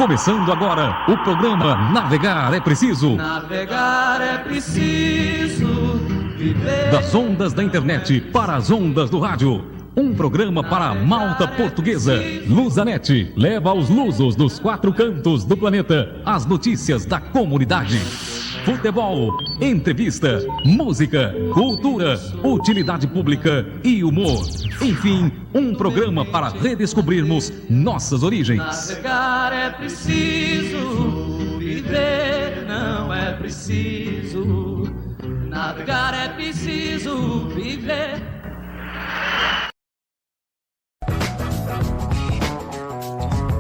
Começando agora o programa Navegar é Preciso. Navegar é preciso viver. Das ondas da internet para as ondas do rádio. Um programa para a malta portuguesa. Lusanet leva aos lusos dos quatro cantos do planeta as notícias da comunidade. Futebol, entrevista, música, cultura, utilidade pública e humor. Enfim, um programa para redescobrirmos nossas origens. Navegar é preciso, viver não é preciso. Navegar é preciso, viver.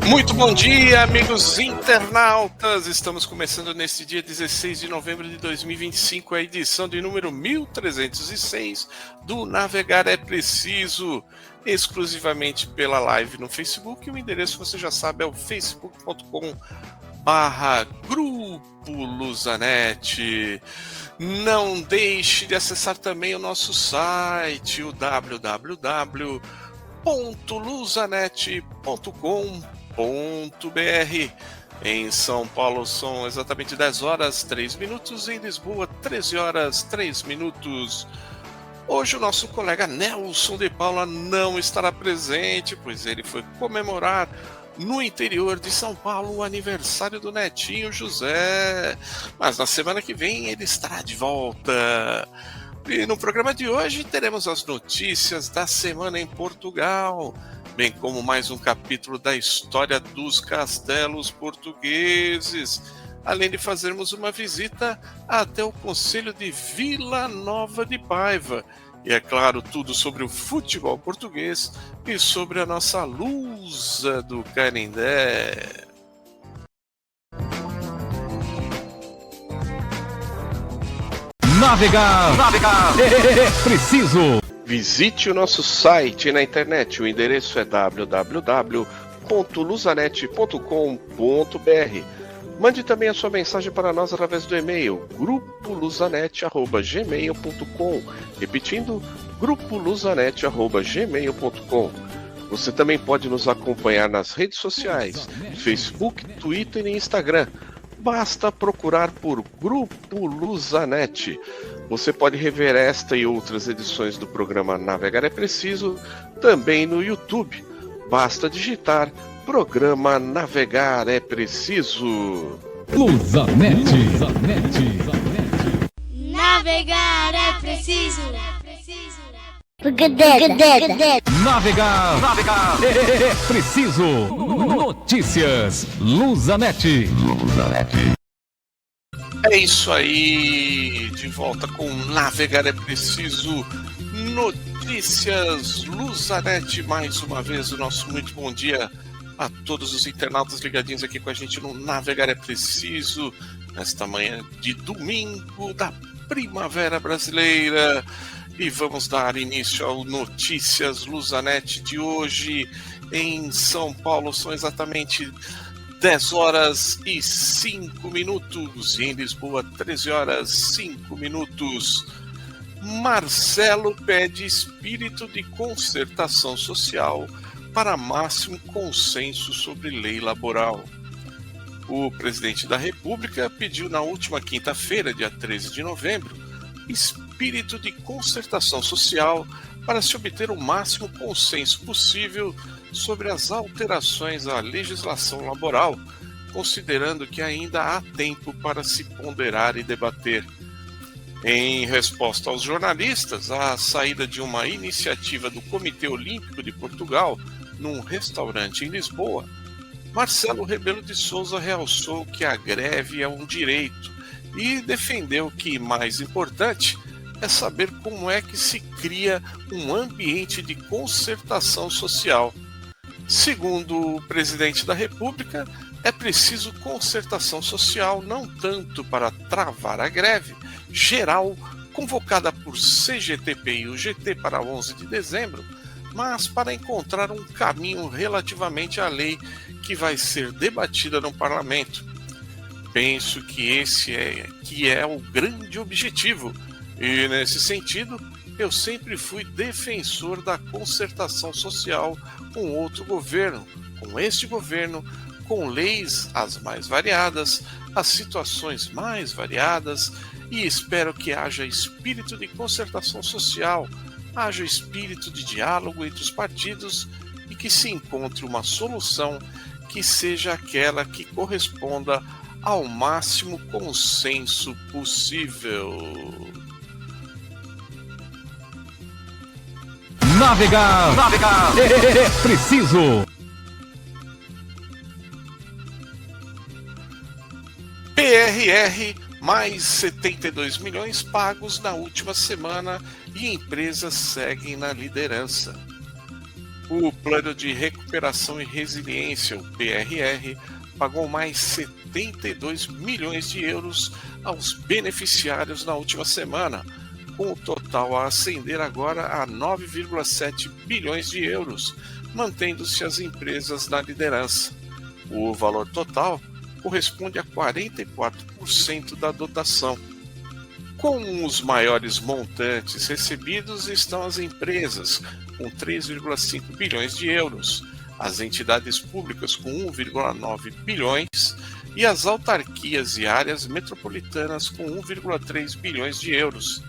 Muito bom dia, amigos internautas! Estamos começando neste dia 16 de novembro de 2025 a edição de número 1306 do Navegar é Preciso, exclusivamente pela live no Facebook. O endereço você já sabe é o facebook.com/Grupo Lusanet. Não deixe de acessar também o nosso site, o www.lusanet.com.br. Em São Paulo são exatamente 10 horas 3 minutos, em Lisboa 13 horas 3 minutos. Hoje o nosso colega Nelson de Paula não estará presente, pois ele foi comemorar no interior de São Paulo o aniversário do netinho José. Mas na semana que vem ele estará de volta. E no programa de hoje teremos as notícias da semana em Portugal, bem como mais um capítulo da história dos castelos portugueses, além de fazermos uma visita até o Concelho de Vila Nova de Paiva. E é claro, tudo sobre o futebol português e sobre a nossa Lusa do Canindé. Navegar é preciso. Visite o nosso site na internet, o endereço é www.lusanet.com.br. Mande também a sua mensagem para nós através do e-mail grupolusanet@gmail.com, repetindo, grupolusanet@gmail.com. Você também pode nos acompanhar nas redes sociais, Facebook, Twitter e Instagram. Basta procurar por Grupo Lusanet. Você pode rever esta e outras edições do programa Navegar é Preciso também no YouTube. Basta digitar Programa Navegar é Preciso. Lusanet. Navegar é preciso. Navegar é preciso. Notícias Lusanet. É isso aí, de volta com Navegar é Preciso, Notícias Lusanet. Mais uma vez o nosso muito bom dia a todos os internautas ligadinhos aqui com a gente no Navegar é Preciso, nesta manhã de domingo da Primavera Brasileira. E vamos dar início ao Notícias Lusanet de hoje. Em São Paulo são exatamente 10 horas e 5 minutos. E em Lisboa, 13 horas e 5 minutos. Marcelo pede espírito de concertação social para máximo consenso sobre lei laboral. O presidente da República pediu na última quinta-feira, dia 13 de novembro, espírito de concertação social para se obter o máximo consenso possível sobre as alterações à legislação laboral, considerando que ainda há tempo para se ponderar e debater. Em resposta aos jornalistas, à saída de uma iniciativa do Comitê Olímpico de Portugal num restaurante em Lisboa, Marcelo Rebelo de Sousa realçou que a greve é um direito e defendeu que, mais importante, é saber como é que se cria um ambiente de concertação social. Segundo o presidente da República, é preciso concertação social não tanto para travar a greve geral convocada por CGTP e UGT para 11 de dezembro, mas para encontrar um caminho relativamente à lei que vai ser debatida no parlamento. Penso que esse é o grande objetivo, e nesse sentido, eu sempre fui defensor da concertação social com outro governo, com este governo, com leis as mais variadas, as situações mais variadas, e espero que haja espírito de concertação social, haja espírito de diálogo entre os partidos e que se encontre uma solução que seja aquela que corresponda ao máximo consenso possível. Navegar é preciso. PRR, mais 72 milhões pagos na última semana e empresas seguem na liderança. O Plano de Recuperação e Resiliência, o PRR, pagou mais 72 milhões de euros aos beneficiários na última semana, com o total a ascender agora a 9,7 bilhões de euros, mantendo-se as empresas na liderança. O valor total corresponde a 44% da dotação. Com os maiores montantes recebidos estão as empresas, com 3,5 bilhões de euros, as entidades públicas com 1,9 bilhões e as autarquias e áreas metropolitanas com 1,3 bilhões de euros.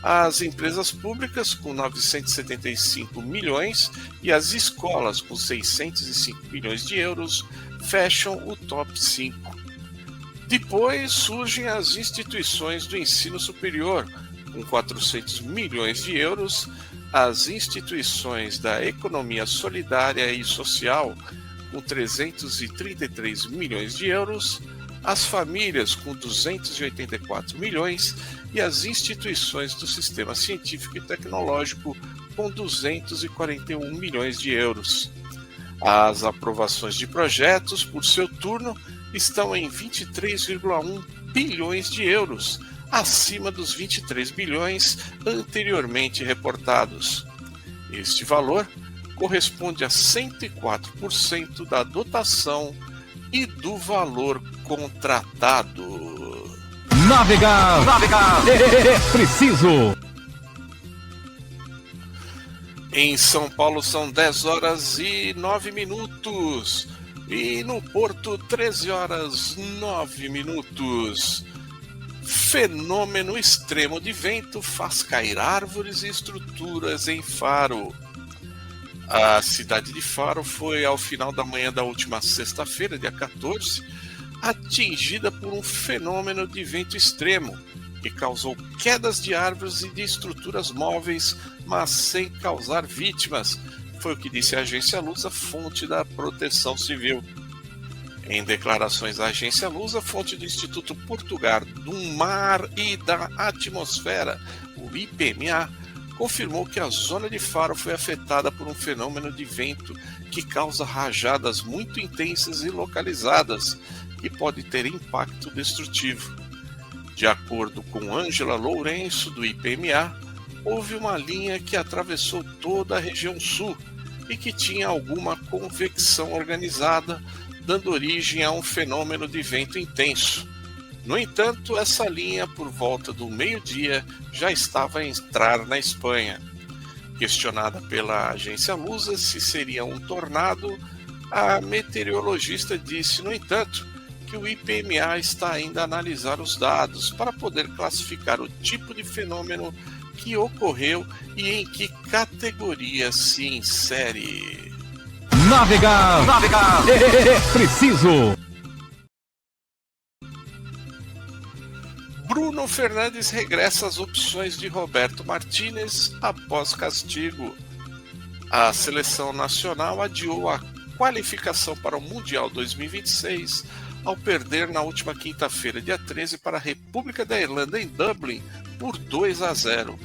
As empresas públicas com 975 milhões e as escolas com 605 milhões de euros fecham o top 5. Depois surgem as instituições do ensino superior, com 400 milhões de euros, as instituições da economia solidária e social, com 333 milhões de euros, as famílias, com 284 milhões, e as instituições do sistema científico e tecnológico, com 241 milhões de euros. As aprovações de projetos, por seu turno, estão em 23,1 bilhões de euros, acima dos 23 bilhões anteriormente reportados. Este valor corresponde a 104% da dotação e do valor contratado. Navegar é preciso. Em São Paulo são 10 horas e 9 minutos. E no Porto, 13 horas 9 minutos. Fenômeno extremo de vento faz cair árvores e estruturas em Faro. A cidade de Faro foi, ao final da manhã da última sexta-feira, dia 14, atingida por um fenômeno de vento extremo, que causou quedas de árvores e de estruturas móveis, mas sem causar vítimas, foi o que disse a agência Lusa, fonte da Proteção Civil. Em declarações à agência Lusa, fonte do Instituto Português do Mar e da Atmosfera, o IPMA, confirmou que a zona de Faro foi afetada por um fenômeno de vento que causa rajadas muito intensas e localizadas, que pode ter impacto destrutivo. De acordo com Ângela Lourenço, do IPMA, houve uma linha que atravessou toda a região sul e que tinha alguma convecção organizada, dando origem a um fenômeno de vento intenso. No entanto, essa linha, por volta do meio-dia, já estava a entrar na Espanha. Questionada pela agência Lusa se seria um tornado, a meteorologista disse, no entanto, que o IPMA está ainda a analisar os dados para poder classificar o tipo de fenômeno que ocorreu e em que categoria se insere. Navegar é preciso. Bruno Fernandes regressa às opções de Roberto Martínez após castigo. A seleção nacional adiou a qualificação para o Mundial 2026 ao perder na última quinta-feira, dia 13, para a República da Irlanda em Dublin por 2-0.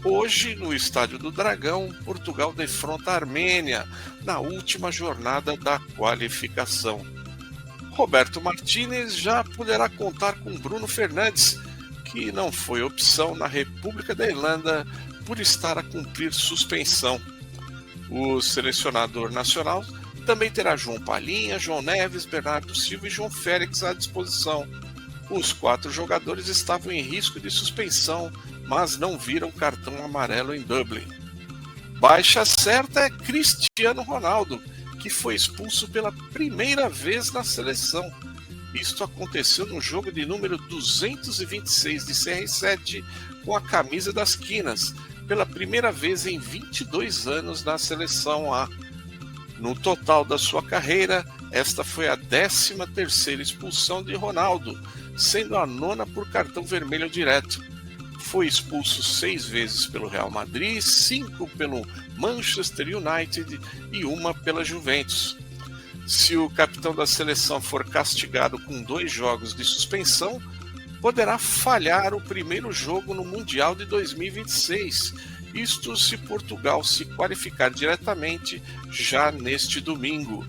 Hoje, no Estádio do Dragão, Portugal defronta a Armênia na última jornada da qualificação. Roberto Martínez já poderá contar com Bruno Fernandes, que não foi opção na República da Irlanda por estar a cumprir suspensão. O selecionador nacional também terá João Palhinha, João Neves, Bernardo Silva e João Félix à disposição. Os 4 jogadores estavam em risco de suspensão, mas não viram cartão amarelo em Dublin. Baixa certa é Cristiano Ronaldo, que foi expulso pela primeira vez na seleção. Isto aconteceu no jogo de número 226 de CR7 com a camisa das Quinas, pela primeira vez em 22 anos na seleção A. No total da sua carreira, esta foi a 13ª expulsão de Ronaldo, sendo a 9ª por cartão vermelho direto. Foi expulso 6 vezes pelo Real Madrid, 5 pelo Manchester United e 1 pela Juventus. Se o capitão da seleção for castigado com 2 jogos de suspensão, poderá falhar o primeiro jogo no Mundial de 2026. Isto se Portugal se qualificar diretamente já neste domingo.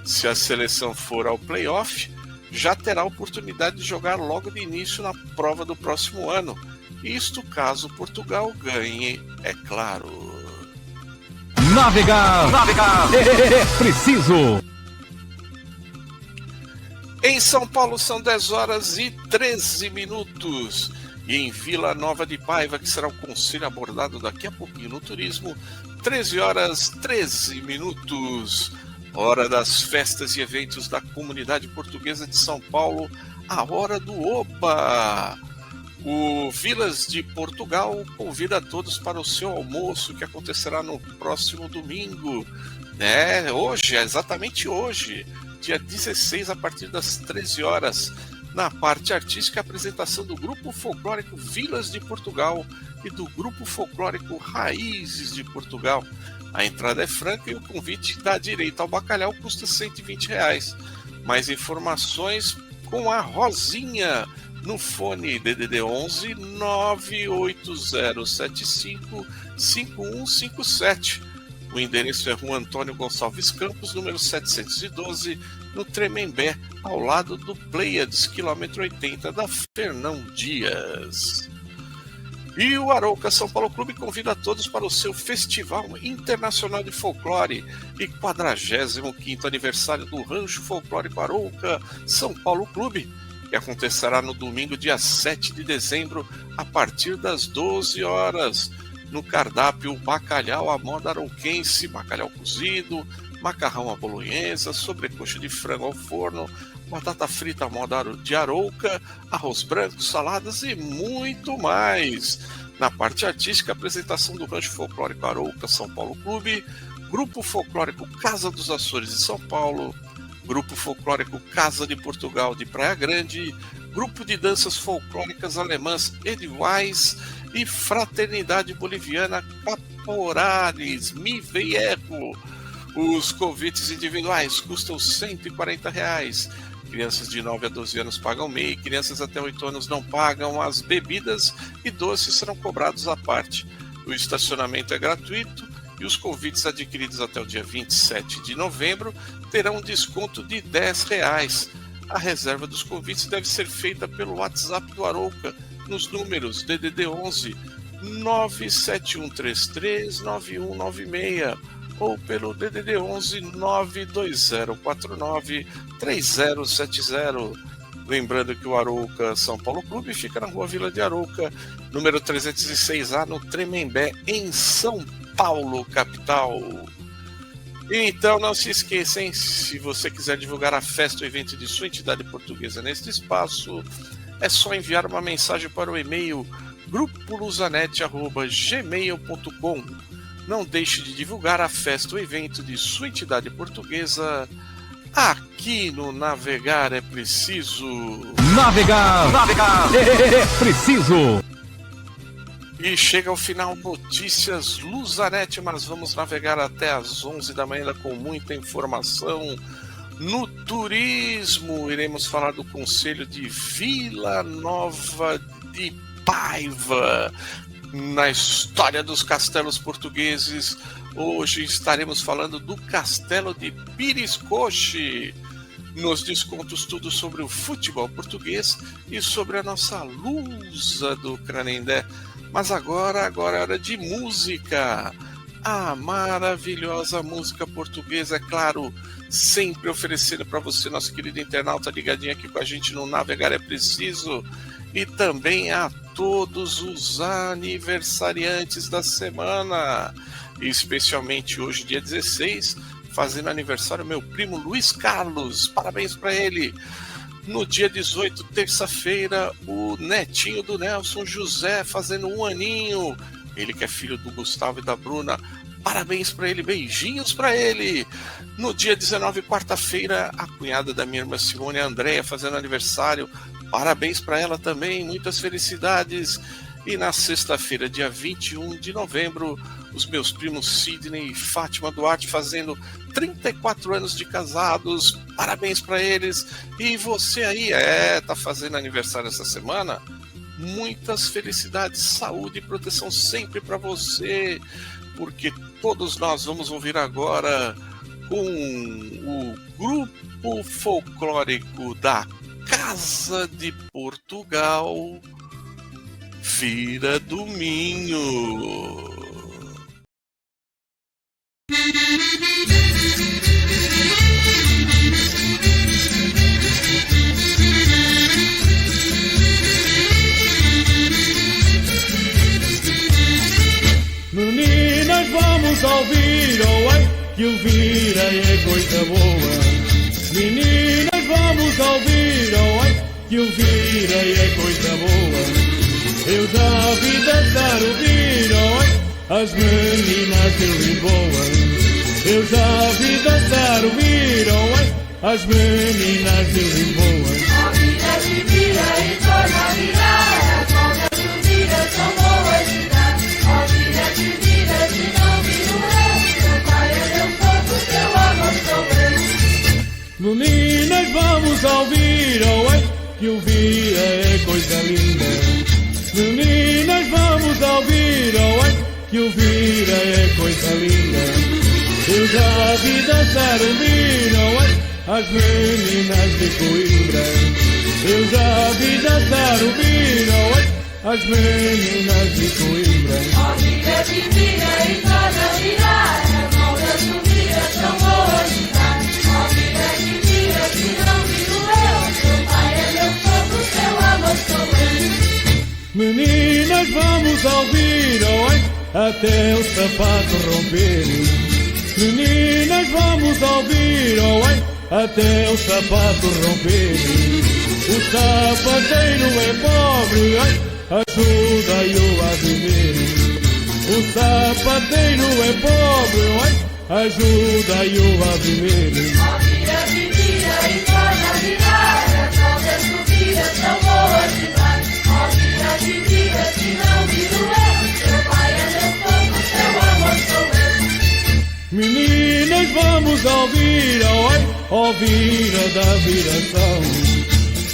Se a seleção for ao play-off, já terá a oportunidade de jogar logo de início na prova do próximo ano. Isto caso Portugal ganhe, é claro. Navegar é preciso. Em São Paulo são 10h13. E em Vila Nova de Paiva, que será o conselho abordado daqui a pouquinho no turismo, 13h13. Hora das festas e eventos da comunidade portuguesa de São Paulo, a hora do Oba. O Vilas de Portugal convida a todos para o seu almoço, que acontecerá no próximo domingo. Hoje, exatamente hoje, dia 16, a partir das 13 horas. Na parte artística, a apresentação do Grupo Folclórico Vilas de Portugal e do Grupo Folclórico Raízes de Portugal. A entrada é franca e o convite dá direito ao bacalhau, custa R$120. Mais informações com a Rosinha no fone DDD 11 98075 5157. O endereço é Rua Antônio Gonçalves Campos, número 712, no Tremembé, ao lado do Pleiades, quilômetro 80 da Fernão Dias. E o Arouca São Paulo Clube convida a todos para o seu Festival Internacional de Folclore e 45º aniversário do Rancho Folclórico Arouca São Paulo Clube, que acontecerá no domingo, dia 7 de dezembro, a partir das 12 horas. No cardápio, bacalhau à moda arouquense, bacalhau cozido, macarrão à bolonhesa, sobrecoxa de frango ao forno, batata frita à moda de Arouca, arroz branco, saladas e muito mais. Na parte artística, a apresentação do Rancho Folclórico Arouca São Paulo Clube, Grupo Folclórico Casa dos Açores de São Paulo, Grupo Folclórico Casa de Portugal de Praia Grande, Grupo de Danças Folclóricas Alemãs Edwais e Fraternidade Boliviana Caporares, Mi Veierro. Os convites individuais custam R$140. Crianças de 9 a 12 anos pagam MEI, crianças até 8 anos não pagam. As bebidas e doces serão cobrados à parte. O estacionamento é gratuito e os convites adquiridos até o dia 27 de novembro terão um desconto de R$10. A reserva dos convites deve ser feita pelo WhatsApp do Arouca, nos números DDD 11 97133 9196 ou pelo DDD 11 92049 3070. Lembrando que o Arouca São Paulo Clube fica na Rua Vila de Arouca, número 306A, no Tremembé, em São Paulo, capital. Então não se esqueça, hein? Se você quiser divulgar a festa ou evento de sua entidade portuguesa neste espaço, é só enviar uma mensagem para o e-mail grupoluzanet@gmail.com. Não deixe de divulgar a festa ou evento de sua entidade portuguesa aqui no Navegar é Preciso. Navegar é preciso. E chega ao final Notícias Luzanet, mas vamos navegar até às 11 da manhã com muita informação. No turismo, iremos falar do Conselho de Vila Nova de Paiva. Na história dos castelos portugueses, hoje estaremos falando do Castelo de Piriscoche. Nos descontos, tudo sobre o futebol português e sobre a nossa Lusa do Canendé. Mas agora é hora de música. A maravilhosa música portuguesa, é claro, sempre oferecendo para você, nosso querido internauta ligadinho aqui com a gente no Navegar é Preciso, e também a todos os aniversariantes da semana, especialmente hoje, dia 16, fazendo aniversário meu primo Luiz Carlos, parabéns para ele. No dia 18, terça-feira, o netinho do Nelson José fazendo 1 aninho, ele que é filho do Gustavo e da Bruna, parabéns para ele, beijinhos para ele. No dia 19, quarta-feira, a cunhada da minha irmã Simone, a Andréia, fazendo aniversário, parabéns para ela também, muitas felicidades. E na sexta-feira, dia 21 de novembro, os meus primos Sidney e Fátima Duarte fazendo 34 anos de casados, parabéns para eles. E você aí, tá fazendo aniversário essa semana? Muitas felicidades, saúde e proteção sempre para você, porque todos nós vamos ouvir agora com o grupo folclórico da Casa de Portugal, Vira do Minho. Meninas, vamos ouvir, oh ei, que o Vira é coisa boa. Meninas, vamos ouvir, oh ei, que o Vira é coisa boa. Eu já vi dançar o Vira, oh ei, as meninas de Lisboa. Eu já vi dançar o Vira, oh ei, as meninas de Lisboa. A vida se vira e torna a virar, as voltas do Vira são boas de dar. A vida se vira, se não viro eu, seu pai é meu corpo, seu amor sou eu. Meninas, vamos ouvir, oh ei, que o Vira é coisa linda. Meninas, vamos ouvir, oh ei, que o Vira é coisa linda. Eu já vi dançar o Vira, oh ei, as meninas de Coimbra. Eu já vi dançar o Vira, oh ei, as meninas de Coimbra. A vida se vira e torna a virar, as voltas do Vira são boas de dar. A vida se vira, se não viro eu, seu pai é meu corpo, seu amor sou eu. Meninas, vamos ouvir, oh ei, até o sapato romper. Meninas, vamos ouvir, oh ei, até o sapato romper. O sapateiro é pobre, ai, ajuda-o a viver. O sapateiro é pobre, ai, ajuda-o a viver. A vida se vira e torna a virar, as voltas do Vira são boas de dar. A vida se vira, se não viro eu, seu pai é meu corpo, seu amor sou eu. Meninas, vamos ouvir, oh ei, ouvir a da viração.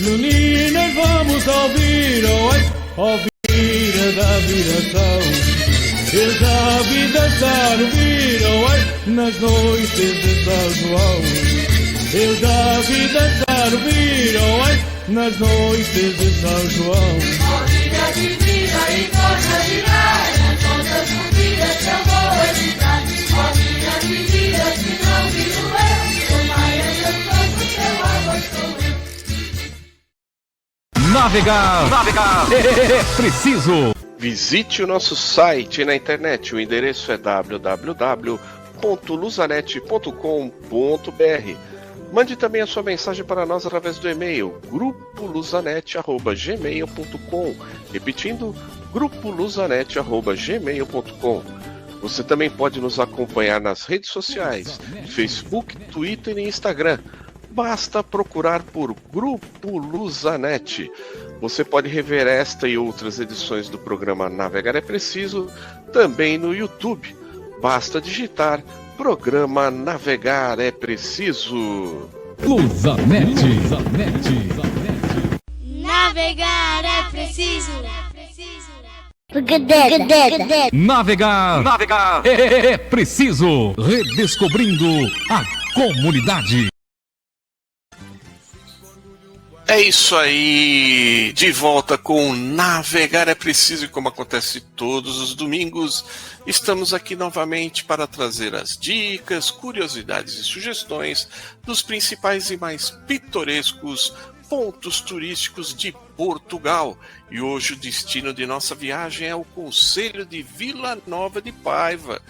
Meninas, vamos ouvir, oh ei, ouvir a da viração. Eu já vi dançar o Vira, oh ei, nas noites de São João. Eu já vi dançar o Vira, oh ei, nas noites de São João. A vida se vira e torna a virar, as voltas do Vira são boas de dar. A vida se vira, se não viro eu, seu pai é meu corpo, seu amor sou eu. Navegar é preciso. Visite o nosso site na internet, o endereço é www.luzanet.com.br. Mande também a sua mensagem para nós através do e-mail grupoluzanet@gmail.com. Repetindo, grupoluzanet@gmail.com. Você também pode nos acompanhar nas redes sociais, Facebook, Twitter e Instagram. Basta procurar por Grupo Luzanet. Você pode rever esta e outras edições do programa Navegar é Preciso também no YouTube. Basta digitar Programa Navegar é Preciso. Luzanet. Navegar é preciso. Navegar é preciso. Redescobrindo a comunidade. É isso aí, de volta com Navegar é Preciso, e como acontece todos os domingos, estamos aqui novamente para trazer as dicas, curiosidades e sugestões dos principais e mais pitorescos pontos turísticos de Portugal. E hoje o destino de nossa viagem é o Concelho de Vila Nova de Paiva.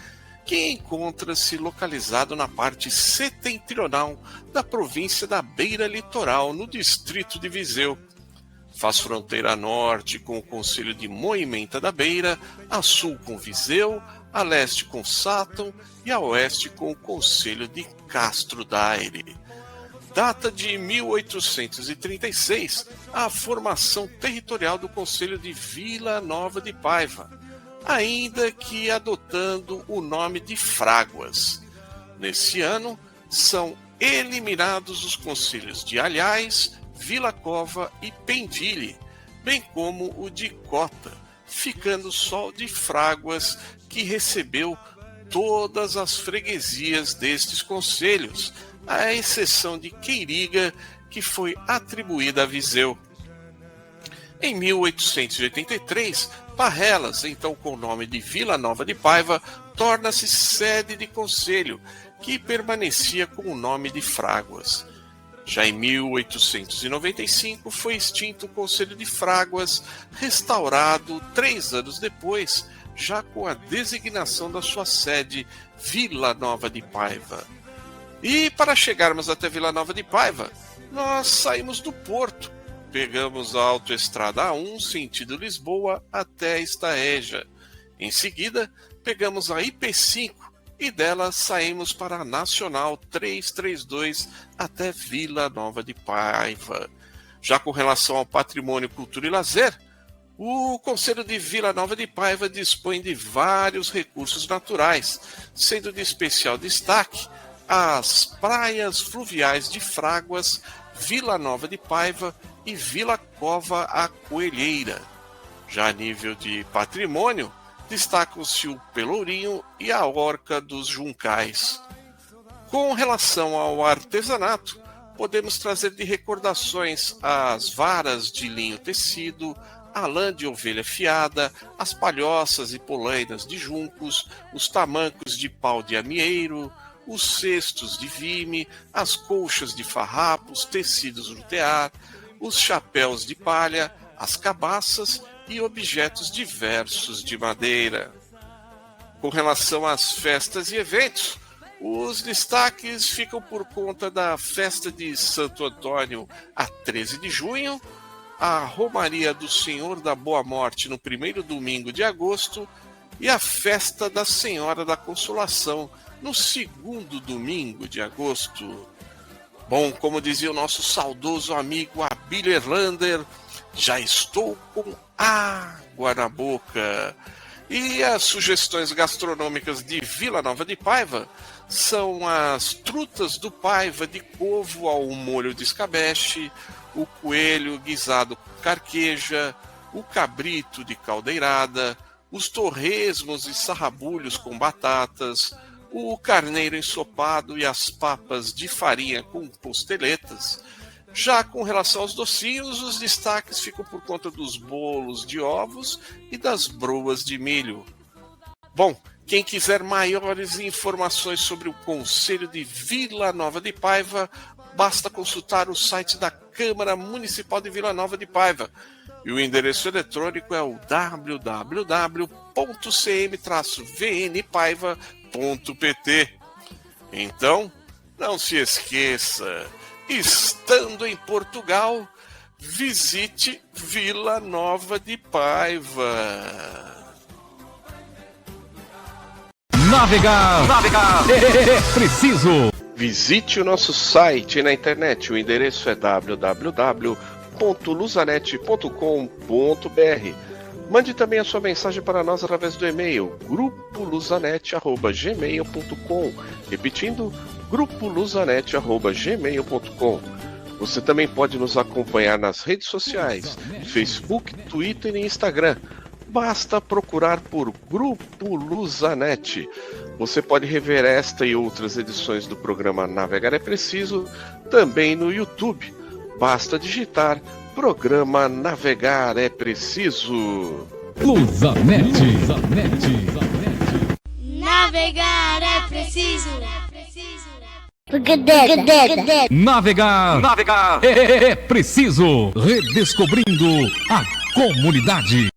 que encontra-se localizado na parte setentrional da província da Beira Litoral, no distrito de Viseu. Faz fronteira a norte com o concelho de Moimenta da Beira, a sul com Viseu, a leste com Sátão e a oeste com o concelho de Castro Daire. Data de 1836 a formação territorial do concelho de Vila Nova de Paiva, ainda que adotando o nome de Fráguas. Nesse ano, são eliminados os concelhos de Alhais, Vila Cova e Pendilhe, bem como o de Cota, ficando só o de Fráguas, que recebeu todas as freguesias destes concelhos, à exceção de Queiriga, que foi atribuída a Viseu. Em 1883, Parrelas, então com o nome de Vila Nova de Paiva, torna-se sede de concelho, que permanecia com o nome de Fráguas. Já em 1895 foi extinto o concelho de Fráguas, restaurado 3 anos depois, já com a designação da sua sede, Vila Nova de Paiva. E para chegarmos até Vila Nova de Paiva, nós saímos do porto, pegamos a autoestrada A1 sentido Lisboa até Estaeja. Em seguida, pegamos a IP5 e dela saímos para a Nacional 332 até Vila Nova de Paiva. Já com relação ao patrimônio, cultura e lazer, o concelho de Vila Nova de Paiva dispõe de vários recursos naturais, sendo de especial destaque as praias fluviais de Fráguas, Vila Nova de Paiva e Vila Cova a Coelheira. Já a nível de patrimônio, destacam-se o Pelourinho e a Orca dos Juncais. Com relação ao artesanato, podemos trazer de recordações as varas de linho tecido, a lã de ovelha fiada, as palhoças e polainas de juncos, os tamancos de pau de amieiro, os cestos de vime, as colchas de farrapos, tecidos no tear, os chapéus de palha, as cabaças e objetos diversos de madeira. Com relação às festas e eventos, os destaques ficam por conta da festa de Santo Antônio a 13 de junho, a Romaria do Senhor da Boa Morte no primeiro domingo de agosto e a festa da Senhora da Consolação no segundo domingo de agosto. Bom, como dizia o nosso saudoso amigo Abílio Erlander, já estou com água na boca. E as sugestões gastronômicas de Vila Nova de Paiva são as trutas do Paiva de couve ao molho de escabeche, o coelho guisado com carqueja, o cabrito de caldeirada, os torresmos e sarrabulhos com batatas, o carneiro ensopado e as papas de farinha com costeletas. Já com relação aos docinhos, os destaques ficam por conta dos bolos de ovos e das broas de milho. Bom, quem quiser maiores informações sobre o Concelho de Vila Nova de Paiva, basta consultar o site da Câmara Municipal de Vila Nova de Paiva. E o endereço eletrônico é o www.cm-vnpaiva.pt. Então, não se esqueça, estando em Portugal, visite Vila Nova de Paiva. Navegar é preciso. Visite o nosso site na internet. O endereço é www.luzanet.com.br. Mande também a sua mensagem para nós através do e-mail grupoluzanet@gmail.com. Repetindo, grupoluzanet@gmail.com. Você também pode nos acompanhar nas redes sociais, Facebook, Twitter e Instagram. Basta procurar por Grupo Luzanet. Você pode rever esta e outras edições do programa Navegar é Preciso também no YouTube. Basta digitar Programa Navegar é Preciso. Luzanet. Navegar é preciso. Navegar é preciso. Redescobrindo a comunidade.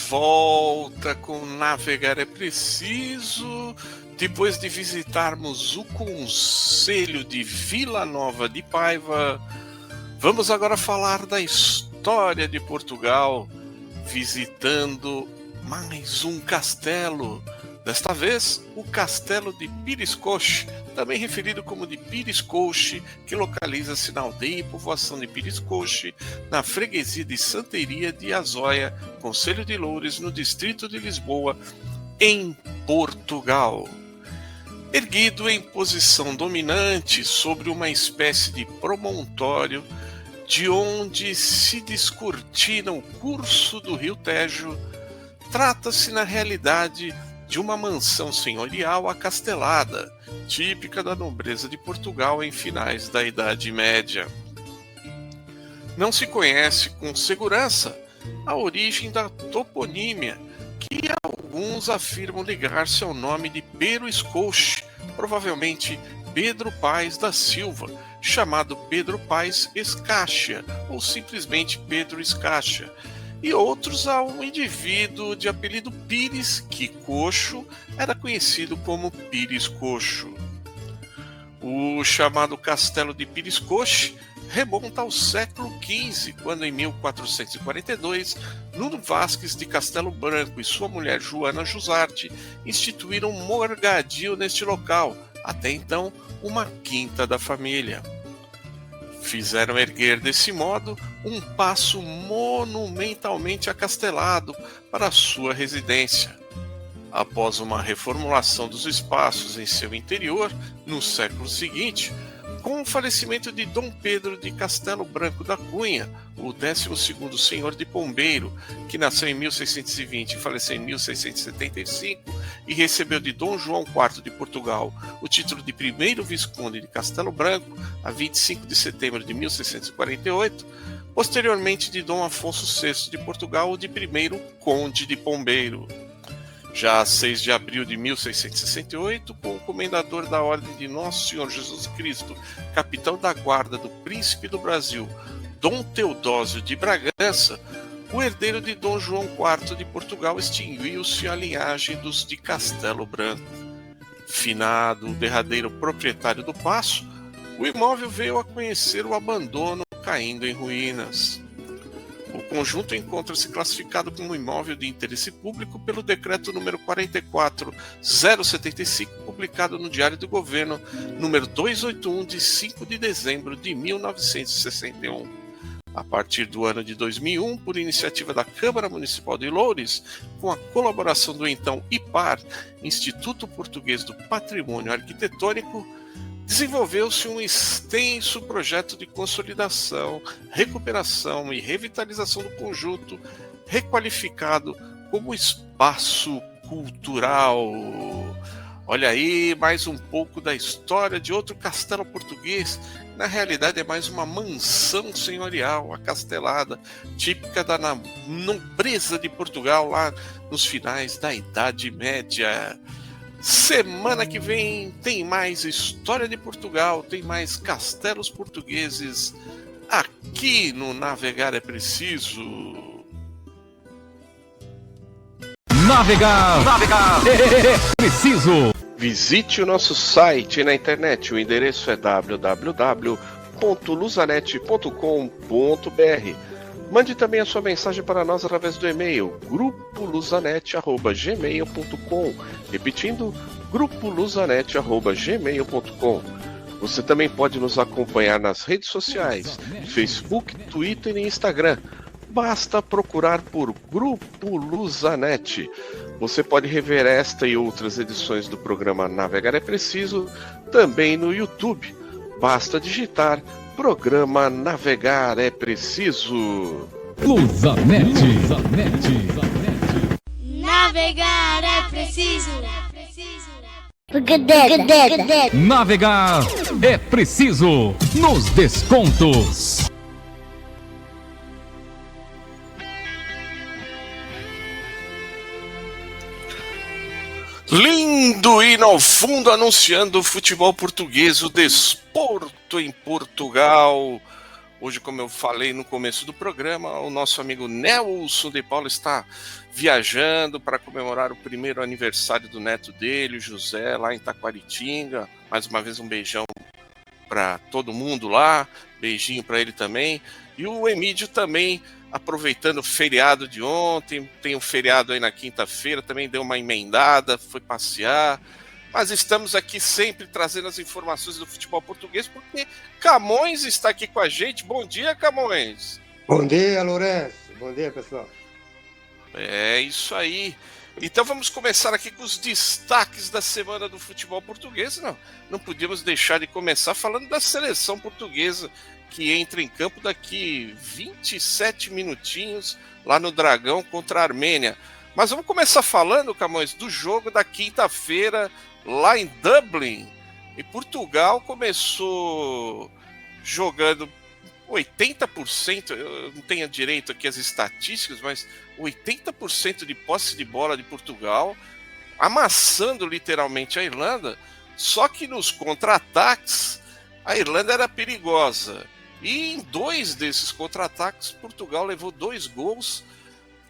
volta com Navegar é Preciso. Depois de visitarmos o Conselho de Vila Nova de Paiva, vamos agora falar da história de Portugal, visitando mais um castelo. Desta vez, o Castelo de Pires Coche, também referido como de Pires Coche, que localiza-se na aldeia e povoação de Pires Coche, na freguesia de Santeria de Azóia, Concelho de Loures, no distrito de Lisboa, em Portugal. Erguido em posição dominante sobre uma espécie de promontório, de onde se descortina o curso do rio Tejo, trata-se na realidade de uma mansão senhorial acastelada, típica da nobreza de Portugal em finais da Idade Média. Não se conhece com segurança a origem da toponímia, que alguns afirmam ligar-se ao nome de Pero Escoche, provavelmente Pedro Paes da Silva, chamado Pedro Paes Escácia, ou simplesmente Pedro Escácia, e outros a um indivíduo de apelido Pires, que coxo era conhecido como Pires Coxo. O chamado Castelo de Pires Coche remonta ao século XV, quando em 1442, Nuno Vasques de Castelo Branco e sua mulher Joana Jusarte instituíram um morgadio neste local, até então uma quinta da família. Fizeram erguer desse modo um paço monumentalmente acastelado para sua residência. Após uma reformulação dos espaços em seu interior, no século seguinte, com o falecimento de Dom Pedro de Castelo Branco da Cunha, o 12º senhor de Pombeiro, que nasceu em 1620 e faleceu em 1675, e recebeu de Dom João IV de Portugal o título de primeiro Visconde de Castelo Branco, a 25 de setembro de 1648, posteriormente de Dom Afonso VI de Portugal, o de primeiro Conde de Pombeiro. Já a 6 de abril de 1668, com o comendador da Ordem de Nosso Senhor Jesus Cristo, capitão da guarda do Príncipe do Brasil, Dom Teodósio de Bragança, o herdeiro de Dom João IV de Portugal, extinguiu-se a linhagem dos de Castelo Branco. Finado o derradeiro proprietário do paço, o imóvel veio a conhecer o abandono, caindo em ruínas. O conjunto encontra-se classificado como imóvel de interesse público pelo decreto número 44075, publicado no Diário do Governo, número 281, de 5 de dezembro de 1961. A partir do ano de 2001, por iniciativa da Câmara Municipal de Loures, com a colaboração do então IPAR, Instituto Português do Patrimônio Arquitetônico, desenvolveu-se um extenso projeto de consolidação, recuperação e revitalização do conjunto, requalificado como espaço cultural. Olha aí, mais um pouco da história de outro castelo português. Na realidade é mais uma mansão senhorial acastelada, típica da nobreza de Portugal lá nos finais da Idade Média. Semana que vem tem mais história de Portugal, tem mais castelos portugueses aqui no Navegar é Preciso. Navegar é preciso. Visite o nosso site na internet, o endereço é www.luzanet.com.br. Mande também a sua mensagem para nós através do e-mail grupoluzanet@gmail.com. Repetindo, grupoluzanet@gmail.com. Você também pode nos acompanhar nas redes sociais, Facebook, Twitter e Instagram. Basta procurar por Grupo Luzanet. Você pode rever esta e outras edições do programa Navegar é Preciso também no YouTube. Basta digitar Programa Navegar é Preciso. Luzanet. Navegar é preciso. Navegar é preciso. Nos descontos. Lindo hino ao fundo anunciando o futebol português, o desporto em Portugal. Hoje, como eu falei no começo do programa, o nosso amigo Nelson de Paula está viajando para comemorar o primeiro aniversário do neto dele, o José, lá em Taquaritinga. Mais uma vez um beijão para todo mundo lá, beijinho para ele também. E o Emílio também, aproveitando o feriado de ontem, tem um feriado aí na quinta-feira, também deu uma emendada, foi passear. Mas estamos aqui sempre trazendo as informações do futebol português, porque Camões está aqui com a gente. Bom dia, Camões. Bom dia, Lourenço. Bom dia, pessoal. É isso aí. Então vamos começar aqui com os destaques da semana do futebol português. Não podíamos deixar de começar falando da seleção portuguesa, que entra em campo daqui 27 minutinhos lá no Dragão contra a Armênia. Mas vamos começar falando, Camões, do jogo da quinta-feira lá em Dublin. E Portugal começou jogando 80%, eu não tenho direito aqui as estatísticas, mas 80% de posse de bola de Portugal, amassando literalmente a Irlanda, só que nos contra-ataques a Irlanda era perigosa. E em 2 desses contra-ataques, Portugal levou 2 gols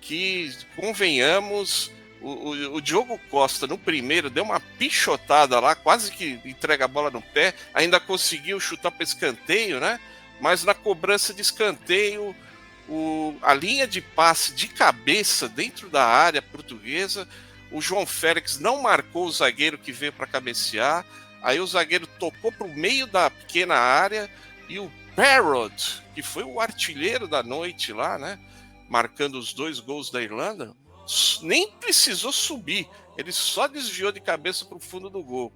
que, convenhamos, o Diogo Costa no primeiro deu uma pichotada lá, quase que entrega a bola no pé, ainda conseguiu chutar para escanteio, né? Mas na cobrança de escanteio, a linha de passe de cabeça dentro da área portuguesa, o João Félix não marcou o zagueiro que veio para cabecear, aí o zagueiro tocou para o meio da pequena área e o Parrott, que foi o artilheiro da noite lá, né? Marcando os 2 gols da Irlanda, nem precisou subir, ele só desviou de cabeça para o fundo do gol.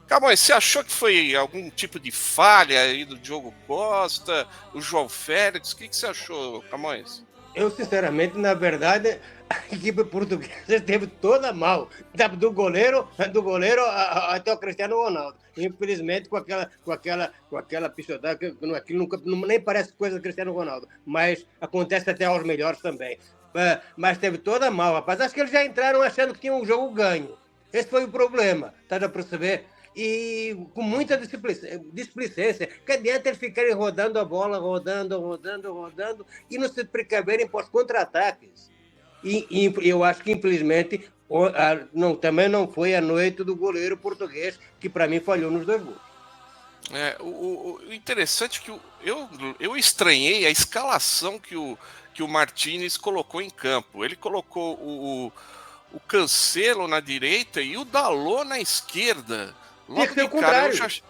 Camões, você achou que foi algum tipo de falha aí do Diogo Costa, o João Félix? O que você achou, Camões? Eu, sinceramente, na verdade, a equipe portuguesa esteve toda mal. Do goleiro até o Cristiano Ronaldo. Infelizmente, com aquela pichotada, que aquilo nem parece coisa do Cristiano Ronaldo, mas acontece até aos melhores também. Mas esteve toda mal, rapaz. Acho que eles já entraram achando que tinham um jogo ganho. Esse foi o problema, tá a perceber? E com muita displicência, que adianta eles ficarem rodando a bola, rodando, e não se precaverem para os contra-ataques. E eu acho que, infelizmente, também não foi a noite do goleiro português, que para mim falhou nos 2 gols. O interessante é que eu estranhei a escalação que o Martínez colocou em campo. Ele colocou o Cancelo na direita e o Dalot na esquerda. Tinha que ser o contrário.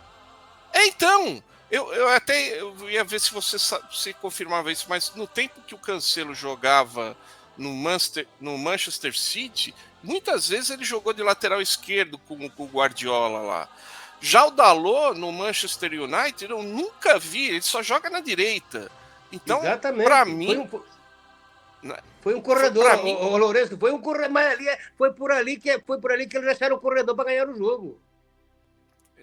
Então, eu ia ver se você confirmava isso, mas no tempo que o Cancelo jogava no Manchester City, muitas vezes ele jogou de lateral esquerdo com o Guardiola lá. Já o Dalot no Manchester United, eu nunca vi, ele só joga na direita. Então, para mim... Foi um corredor, o Lourenço, foi um corredor, mas foi por ali que eles acharam o corredor para ganhar o jogo.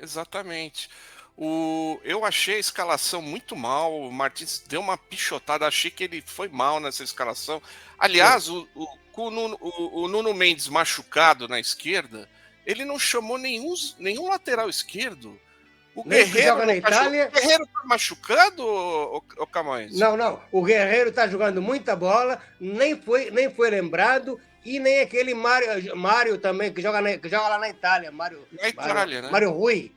Exatamente. Eu achei a escalação muito mal, o Martins deu uma pichotada, achei que ele foi mal nessa escalação. Aliás, o Nuno Mendes machucado na esquerda, ele não chamou nenhum lateral esquerdo. O Guerreiro tá machucado, o Camões? Não. O Guerreiro tá jogando muita bola, nem foi lembrado, e nem aquele Mário também, que joga lá na Itália. Né? Mário Rui.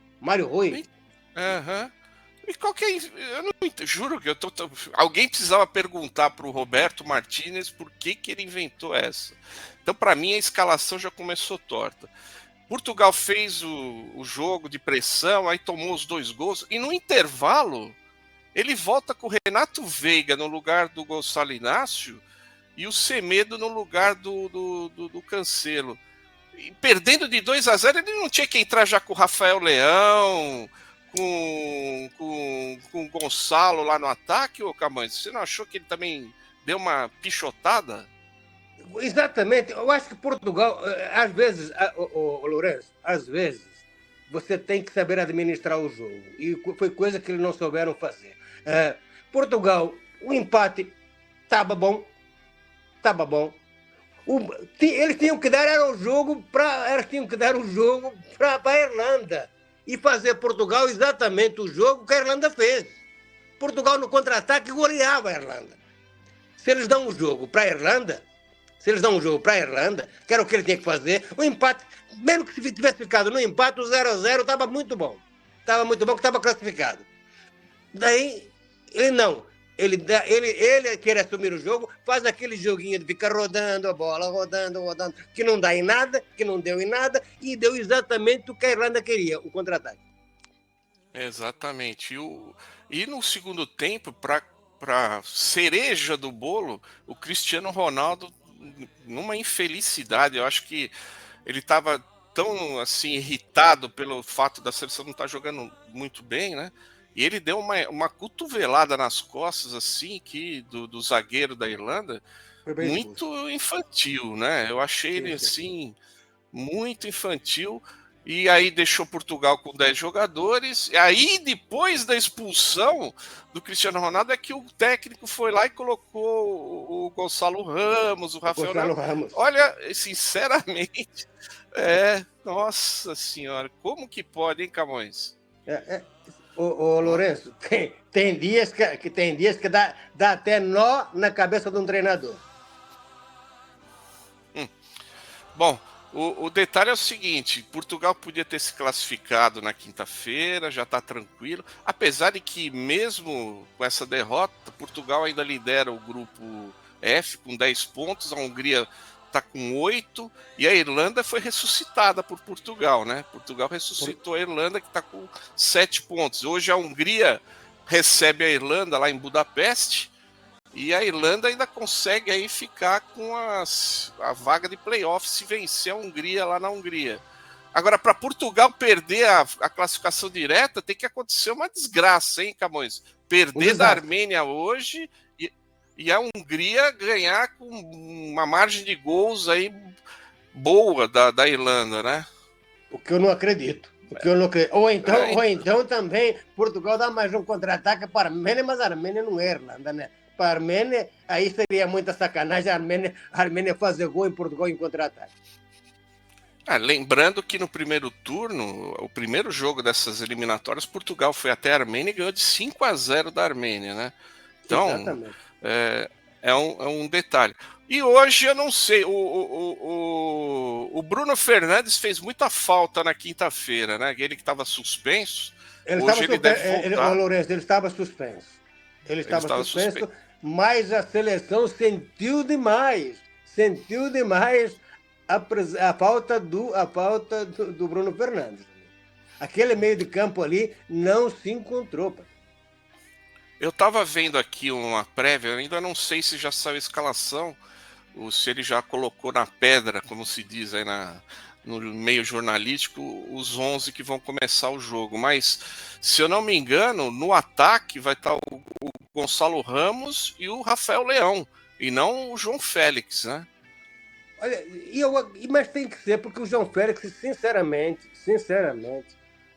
Aham. E qual que é isso? Eu não juro que alguém precisava perguntar para o Roberto Martínez por que ele inventou essa. Então, para mim, a escalação já começou torta. Portugal fez o jogo de pressão, aí tomou os 2 gols, e no intervalo ele volta com o Renato Veiga no lugar do Gonçalo Inácio e o Semedo no lugar do Cancelo. E perdendo de 2-0, ele não tinha que entrar já com o Rafael Leão, com o Gonçalo lá no ataque, ô Camões? Você não achou que ele também deu uma pichotada? Exatamente. Eu acho que Portugal, às vezes, Lourenço, às vezes, você tem que saber administrar o jogo. E foi coisa que eles não souberam fazer. Portugal, o empate estava bom. Eles tinham que dar o jogo para a Irlanda. E fazer Portugal exatamente o jogo que a Irlanda fez. Portugal no contra-ataque goleava a Irlanda. Se eles dão um jogo para a Irlanda, que era o que ele tinha que fazer, o empate, mesmo que se tivesse ficado no empate, o 0-0 estava muito bom. Estava muito bom, que estava classificado. Daí, ele não. Ele quer assumir o jogo, faz aquele joguinho de ficar rodando a bola, rodando, que não dá em nada, que não deu em nada, e deu exatamente o que a Irlanda queria, o contra-ataque. Exatamente. E no segundo tempo, para cereja do bolo, o Cristiano Ronaldo, numa infelicidade, eu acho que ele estava tão assim irritado pelo fato da seleção não estar jogando muito bem, né? E ele deu uma cotovelada nas costas, assim, do zagueiro da Irlanda, muito infantil, né? Eu achei ele, assim, muito infantil. E aí deixou Portugal com 10 jogadores. E aí, depois da expulsão do Cristiano Ronaldo, é que o técnico foi lá e colocou o Gonçalo Ramos, o Rafael Ramos. Olha, sinceramente, nossa senhora, como que pode, hein, Camões? Ô Lourenço, tem dias que dá até nó na cabeça de um treinador. Bom, o detalhe é o seguinte: Portugal podia ter se classificado na quinta-feira, já está tranquilo, apesar de que mesmo com essa derrota, Portugal ainda lidera o grupo F com 10 pontos, a Hungria está com 8 e a Irlanda foi ressuscitada por Portugal, né? Portugal ressuscitou a Irlanda, que está com 7 pontos. Hoje a Hungria recebe a Irlanda lá em Budapeste e a Irlanda ainda consegue aí ficar com a vaga de playoff se vencer a Hungria lá na Hungria. Agora, para Portugal perder a classificação direta, tem que acontecer uma desgraça, hein, Camões? Perder da Armênia hoje e a Hungria ganhar com uma margem de gols aí boa da Irlanda, né? O que eu não acredito. Ou então também Portugal dá mais um contra-ataque para a Armênia, mas a Armênia não é Irlanda, né? Para a Armênia, aí seria muita sacanagem a Armênia fazer gol em Portugal em contra-ataque. Lembrando que no primeiro turno, o primeiro jogo dessas eliminatórias, Portugal foi até a Armênia e ganhou de 5-0 da Armênia, né? Então, exatamente. É um detalhe. E hoje eu não sei, o Bruno Fernandes fez muita falta na quinta-feira, né? Ele que estava suspenso. Hoje ele deve voltar. Lourenço, ele estava suspenso. Ele estava suspenso, mas a seleção sentiu demais a falta do Bruno Fernandes. Aquele meio de campo ali não se encontrou. Eu estava vendo aqui uma prévia, ainda não sei se já saiu a escalação, ou se ele já colocou na pedra, como se diz aí no meio jornalístico, os 11 que vão começar o jogo. Mas, se eu não me engano, no ataque vai estar o Gonçalo Ramos e o Rafael Leão, e não o João Félix, né? Olha, mas tem que ser, porque o João Félix, sinceramente,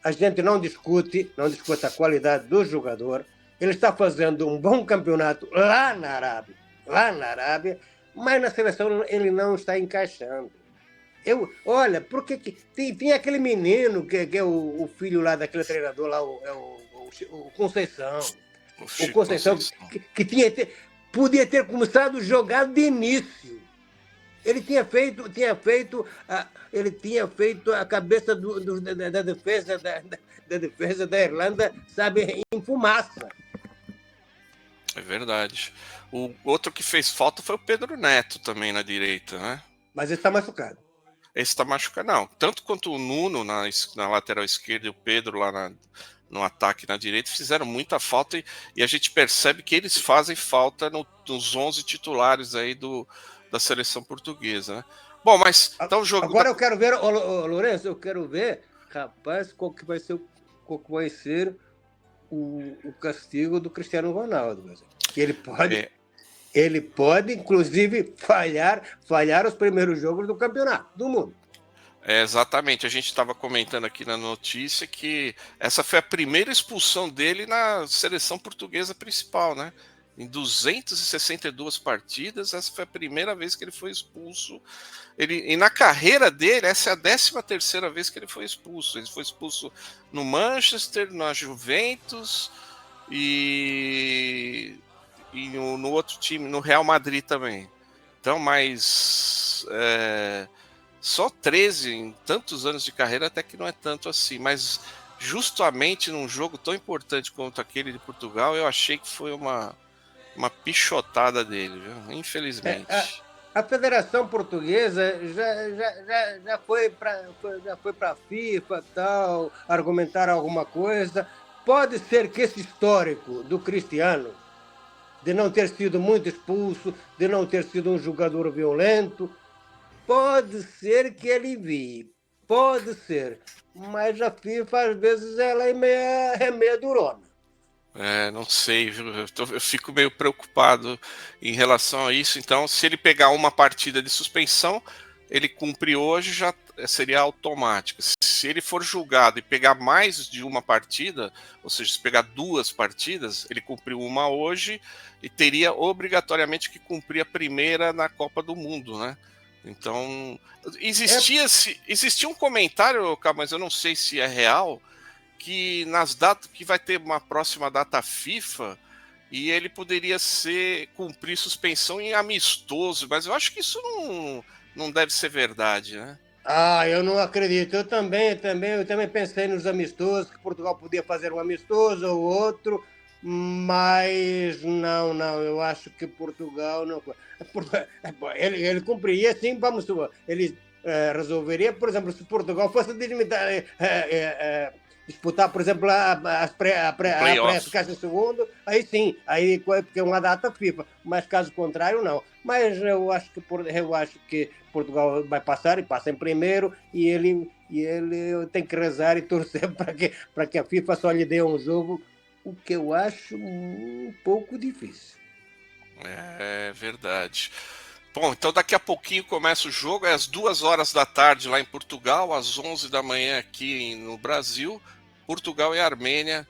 a gente não discute a qualidade do jogador. Ele está fazendo um bom campeonato lá na Arábia, mas na seleção ele não está encaixando. Olha, porque tem aquele menino que é o filho lá daquele treinador lá, o Conceição. O Conceição que podia ter começado a jogar de início. Ele tinha feito a cabeça da defesa da Irlanda, sabe, em fumaça. É verdade. O outro que fez falta foi o Pedro Neto também na direita, né? Mas ele está machucado. Esse está machucado, não. Tanto quanto o Nuno na lateral esquerda e o Pedro lá no ataque na direita fizeram muita falta e a gente percebe que eles fazem falta nos 11 titulares aí da seleção portuguesa, né? Bom, mas então o jogo... Agora eu quero ver, Lourenço, rapaz, qual que vai ser o castigo do Cristiano Ronaldo. Que ele pode, inclusive, falhar os primeiros jogos do campeonato do mundo. Exatamente, a gente estava comentando aqui na notícia que essa foi a primeira expulsão dele na seleção portuguesa principal, né? Em 262 partidas, essa foi a primeira vez que ele foi expulso. E na carreira dele, essa é a 13ª vez que ele foi expulso. Ele foi expulso no Manchester, na Juventus, e no outro time, no Real Madrid também. Então, mas só 13 em tantos anos de carreira até que não é tanto assim, mas justamente num jogo tão importante quanto aquele de Portugal, eu achei que foi uma pichotada dele, viu? Infelizmente. A Federação Portuguesa já foi para a FIFA, tal, argumentar alguma coisa. Pode ser que esse histórico do Cristiano, de não ter sido muito expulso, de não ter sido um jogador violento, pode ser que ele envie. Pode ser. Mas a FIFA, às vezes, ela é meia durona. Não sei, viu? Eu fico meio preocupado em relação a isso. Então, se ele pegar uma partida de suspensão, ele cumpre hoje, já seria automático. Se ele for julgado e pegar mais de uma partida, ou seja, se pegar 2 partidas, ele cumpriu uma hoje e teria obrigatoriamente que cumprir a primeira na Copa do Mundo, né? Então, existia um comentário, mas eu não sei se é real, que nas datas que vai ter uma próxima data FIFA e ele poderia cumprir suspensão em amistoso, mas eu acho que isso não deve ser verdade, né? Eu não acredito. Eu também pensei nos amistosos, que Portugal podia fazer um amistoso ou outro, mas não, eu acho que Portugal não. Ele cumpriria sim, ele resolveria, por exemplo, se Portugal fosse disputar, por exemplo, a pré-classificação em segundo, aí sim, aí porque é uma data FIFA, mas caso contrário, não. Mas eu acho que Portugal vai passar e passa em primeiro, e ele tem que rezar e torcer para que a FIFA só lhe dê um jogo, o que eu acho um pouco difícil. É verdade. Bom, então daqui a pouquinho começa o jogo, é às 2h da tarde lá em Portugal, às 11 da manhã aqui no Brasil, Portugal e Armênia.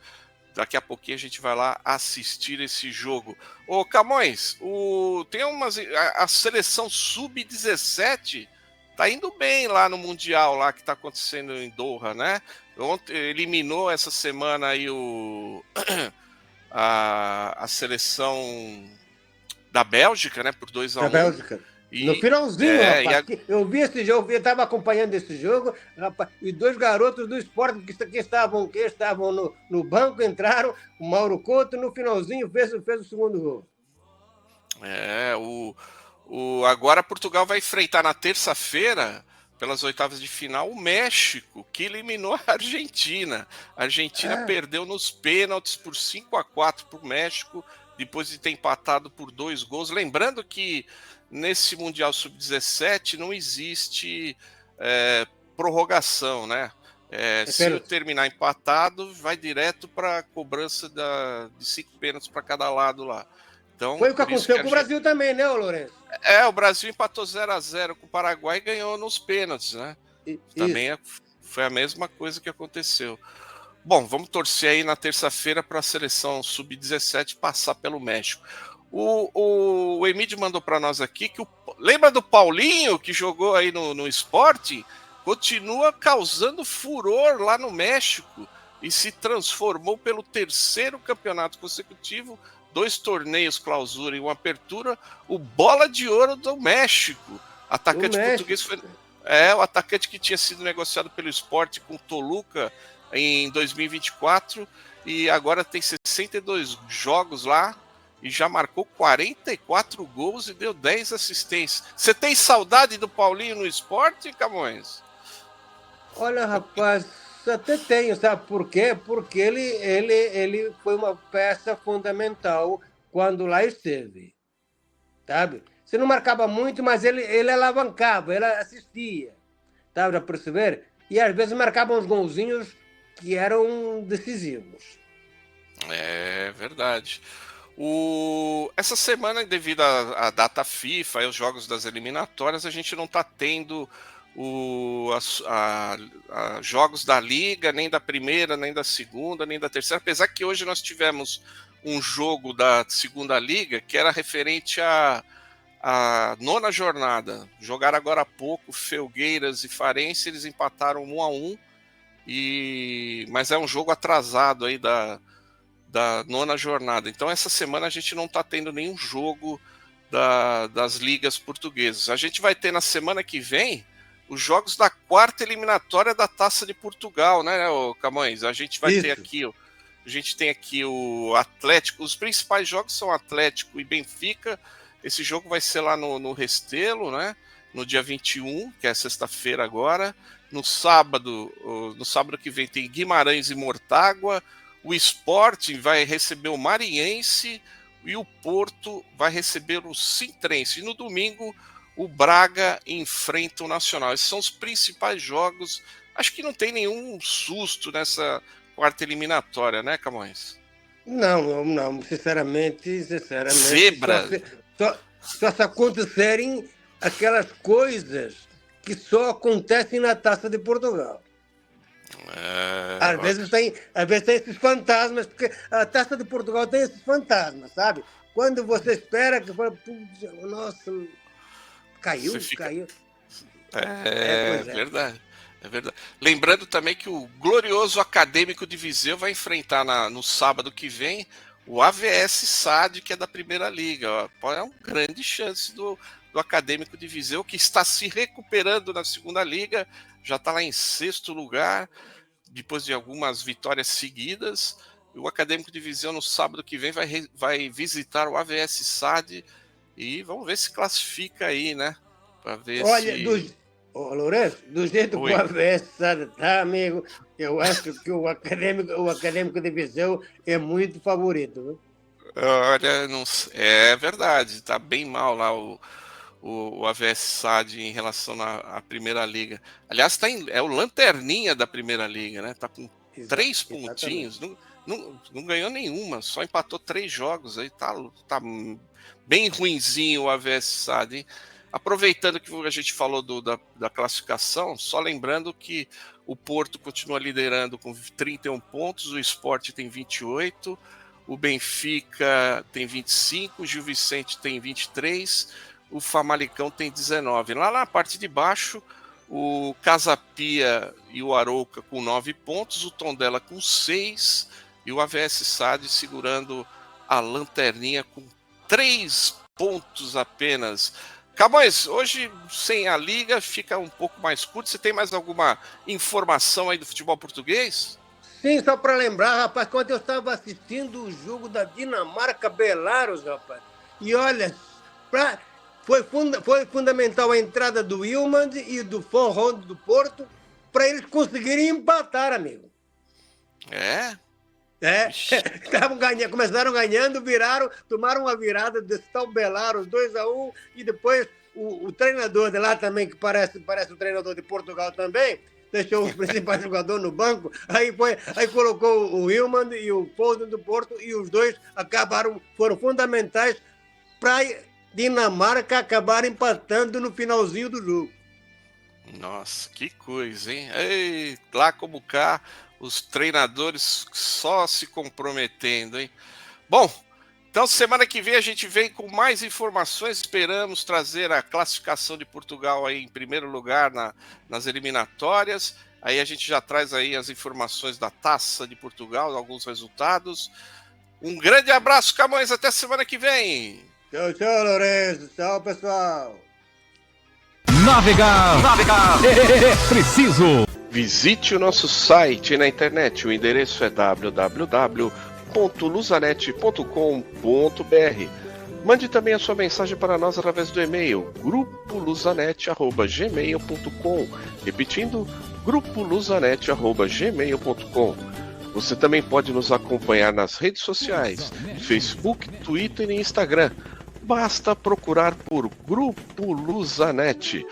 Daqui a pouquinho a gente vai lá assistir esse jogo. Ô Camões, tem a seleção sub-17 tá indo bem lá no Mundial lá que tá acontecendo em Doha, né? Ontem eliminou essa semana aí a seleção da Bélgica, né? Por 2-1. Da Bélgica. No finalzinho, rapaz. Eu vi esse jogo, eu estava acompanhando esse jogo, rapaz, e 2 garotos do esporte que estavam no banco entraram, o Mauro Couto, no finalzinho fez o segundo gol. Agora Portugal vai enfrentar na terça-feira, pelas oitavas de final, o México, que eliminou a Argentina. A Argentina perdeu nos pênaltis por 5-4 para o México, depois de ter empatado por 2 gols. Lembrando que nesse Mundial Sub-17 não existe prorrogação, né? Se terminar empatado, vai direto para a cobrança de 5 pênaltis para cada lado lá. Então, foi o que aconteceu com o Brasil também, né, Lourenço? O Brasil empatou 0-0 com o Paraguai e ganhou nos pênaltis, né? Também foi a mesma coisa que aconteceu. Bom, vamos torcer aí na terça-feira para a seleção Sub-17 passar pelo México. O Emílio mandou para nós aqui que lembra do Paulinho que jogou aí no Sport? Continua causando furor lá no México e se transformou pelo terceiro campeonato consecutivo, 2 torneios clausura e uma apertura, o bola de ouro do México. Atacante português foi o atacante que tinha sido negociado pelo Sport com o Toluca em 2024 e agora tem 62 jogos lá e já marcou 44 gols e deu 10 assistências. Você tem saudade do Paulinho no Sport, Camões? Olha, rapaz, até tenho, sabe por quê? Porque ele foi uma peça fundamental quando lá esteve, sabe? Você não marcava muito, mas ele alavancava, ele assistia, tá para perceber? E às vezes marcava uns golzinhos que eram decisivos. É verdade. Essa semana, devido à data FIFA e os jogos das eliminatórias, a gente não está tendo jogos da Liga, nem da primeira, nem da segunda, nem da terceira, apesar que hoje nós tivemos um jogo da segunda Liga que era referente à 9ª jornada. Jogaram agora há pouco Felgueiras e Farense, eles empataram 1-1, mas é um jogo atrasado aí da da 9ª jornada. Então essa semana a gente não está tendo nenhum jogo das ligas portuguesas. A gente vai ter na semana que vem os jogos da 4ª eliminatória da Taça de Portugal, né, Camões? A gente vai ter aqui, a gente tem aqui o Atlético, os principais jogos são Atlético e Benfica. Esse jogo vai ser lá no Restelo, né? No dia 21, que é sexta-feira agora. No sábado que vem tem Guimarães e Mortágua. O Sport vai receber o Mariense e o Porto vai receber o Sintrense. E no domingo o Braga enfrenta o Nacional. Esses são os principais jogos. Acho que não tem nenhum susto nessa 4ª eliminatória, né, Camões? Não, sinceramente. Zebra! Só se acontecerem aquelas coisas que só acontecem na Taça de Portugal. Às vezes tem esses fantasmas, porque a Taça de Portugal tem esses fantasmas, sabe? Quando você espera que fala, nossa, caiu. É verdade. Lembrando também que o glorioso Acadêmico de Viseu vai enfrentar no sábado que vem o AVS SAD, que é da Primeira Liga. É uma grande chance do Acadêmico de Viseu, que está se recuperando na Segunda Liga, já está lá em 6º lugar, depois de algumas vitórias seguidas. O Acadêmico de Viseu no sábado que vem vai visitar o AVS SAD e vamos ver se classifica aí, né? Para ver Lourenço, do jeito que o AVS SAD tá, amigo, eu acho que o Acadêmico de Viseu é muito favorito, viu? Olha, não, é verdade, tá bem mal lá o AVS SAD em relação à Primeira Liga. Aliás, é o lanterninha da Primeira Liga, né? Tá com 3 pontinhos, não ganhou nenhuma, só empatou 3 jogos, aí tá bem ruinzinho o AVS SAD, hein? Aproveitando que a gente falou da classificação, só lembrando que o Porto continua liderando com 31 pontos, o Sport tem 28, o Benfica tem 25, o Gil Vicente tem 23, o Famalicão tem 19. Lá na parte de baixo, o Casa Pia e o Arouca com 9 pontos, o Tondela com 6 e o AVS SAD segurando a lanterninha com 3 pontos apenas. Camões, hoje sem a Liga fica um pouco mais curto. Você tem mais alguma informação aí do futebol português? Sim, só para lembrar, rapaz, quando eu estava assistindo o jogo da Dinamarca-Belarus, rapaz, e olha, foi fundamental a entrada do Ilmand e do Fonron do Porto para eles conseguirem empatar, amigo. Começaram ganhando, tomaram uma virada desse tal Belarus 2-1, e depois o treinador de lá também, que parece o treinador de Portugal também, deixou os principais jogadores no banco, aí colocou o Ilmand e o Foden do Porto, e os dois foram fundamentais para Dinamarca acabar empatando no finalzinho do jogo. Nossa, que coisa, hein? Ei, lá como cá, os treinadores só se comprometendo, hein? Bom, então semana que vem a gente vem com mais informações. Esperamos trazer a classificação de Portugal aí em primeiro lugar nas eliminatórias. Aí a gente já traz aí as informações da Taça de Portugal, alguns resultados. Um grande abraço, Camões, até semana que vem. Tchau, Lourenço. Tchau, pessoal. Navegar é preciso. Visite o nosso site na internet. O endereço é www.luzanet.com.br. Mande também a sua mensagem para nós através do e-mail grupoluzanet@gmail.com. Repetindo, grupoluzanet@gmail.com. Você também pode nos acompanhar nas redes sociais, Facebook, Twitter e Instagram. Basta procurar por Grupo Luzanet.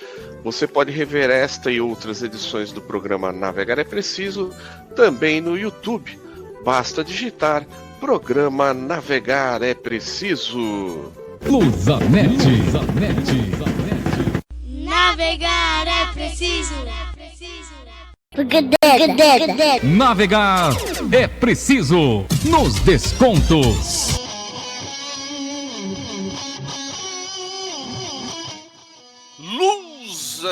Você pode rever esta e outras edições do programa Navegar é Preciso também no YouTube. Basta digitar Programa Navegar é Preciso. Luzanet. Navegar é preciso. Navegar é preciso. Nos descontos.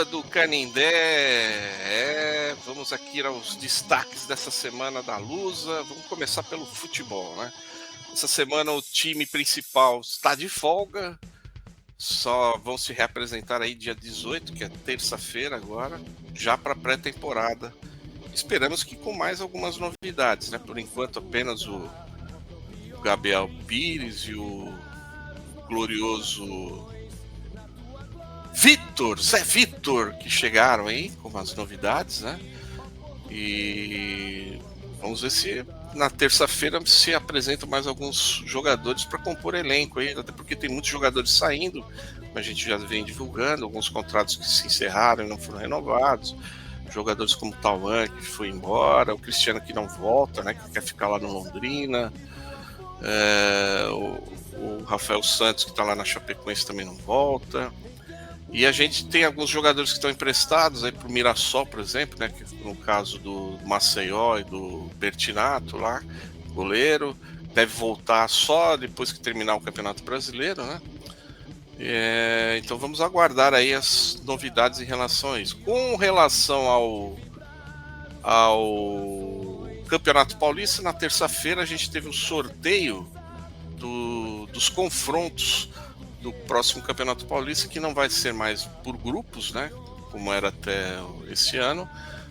Lusa do Canindé. Vamos aqui aos destaques dessa semana da Lusa. Vamos começar pelo futebol, né? Essa semana o time principal está de folga. Só vão se reapresentar aí dia 18, que é terça-feira agora, já para pré-temporada. Esperamos que com mais algumas novidades, né? Por enquanto apenas o Gabriel Pires e o glorioso Zé Vitor, que chegaram aí com as novidades, né? E vamos ver se na terça-feira se apresentam mais alguns jogadores para compor elenco aí, até porque tem muitos jogadores saindo, a gente já vem divulgando, alguns contratos que se encerraram e não foram renovados, jogadores como o Tauan, que foi embora, o Cristiano que não volta, né, que quer ficar lá no Londrina, o Rafael Santos, que está lá na Chapecoense, também não volta. E a gente tem alguns jogadores que estão emprestados aí para o Mirassol, por exemplo, né? Que no caso do Maceió e do Bertinato lá, goleiro, deve voltar só depois que terminar o Campeonato Brasileiro, né? Então vamos aguardar aí as novidades em relação a isso. Com relação ao Campeonato Paulista, na terça-feira a gente teve um sorteio dos confrontos do próximo Campeonato Paulista, que não vai ser mais por grupos, né, como era até esse ano.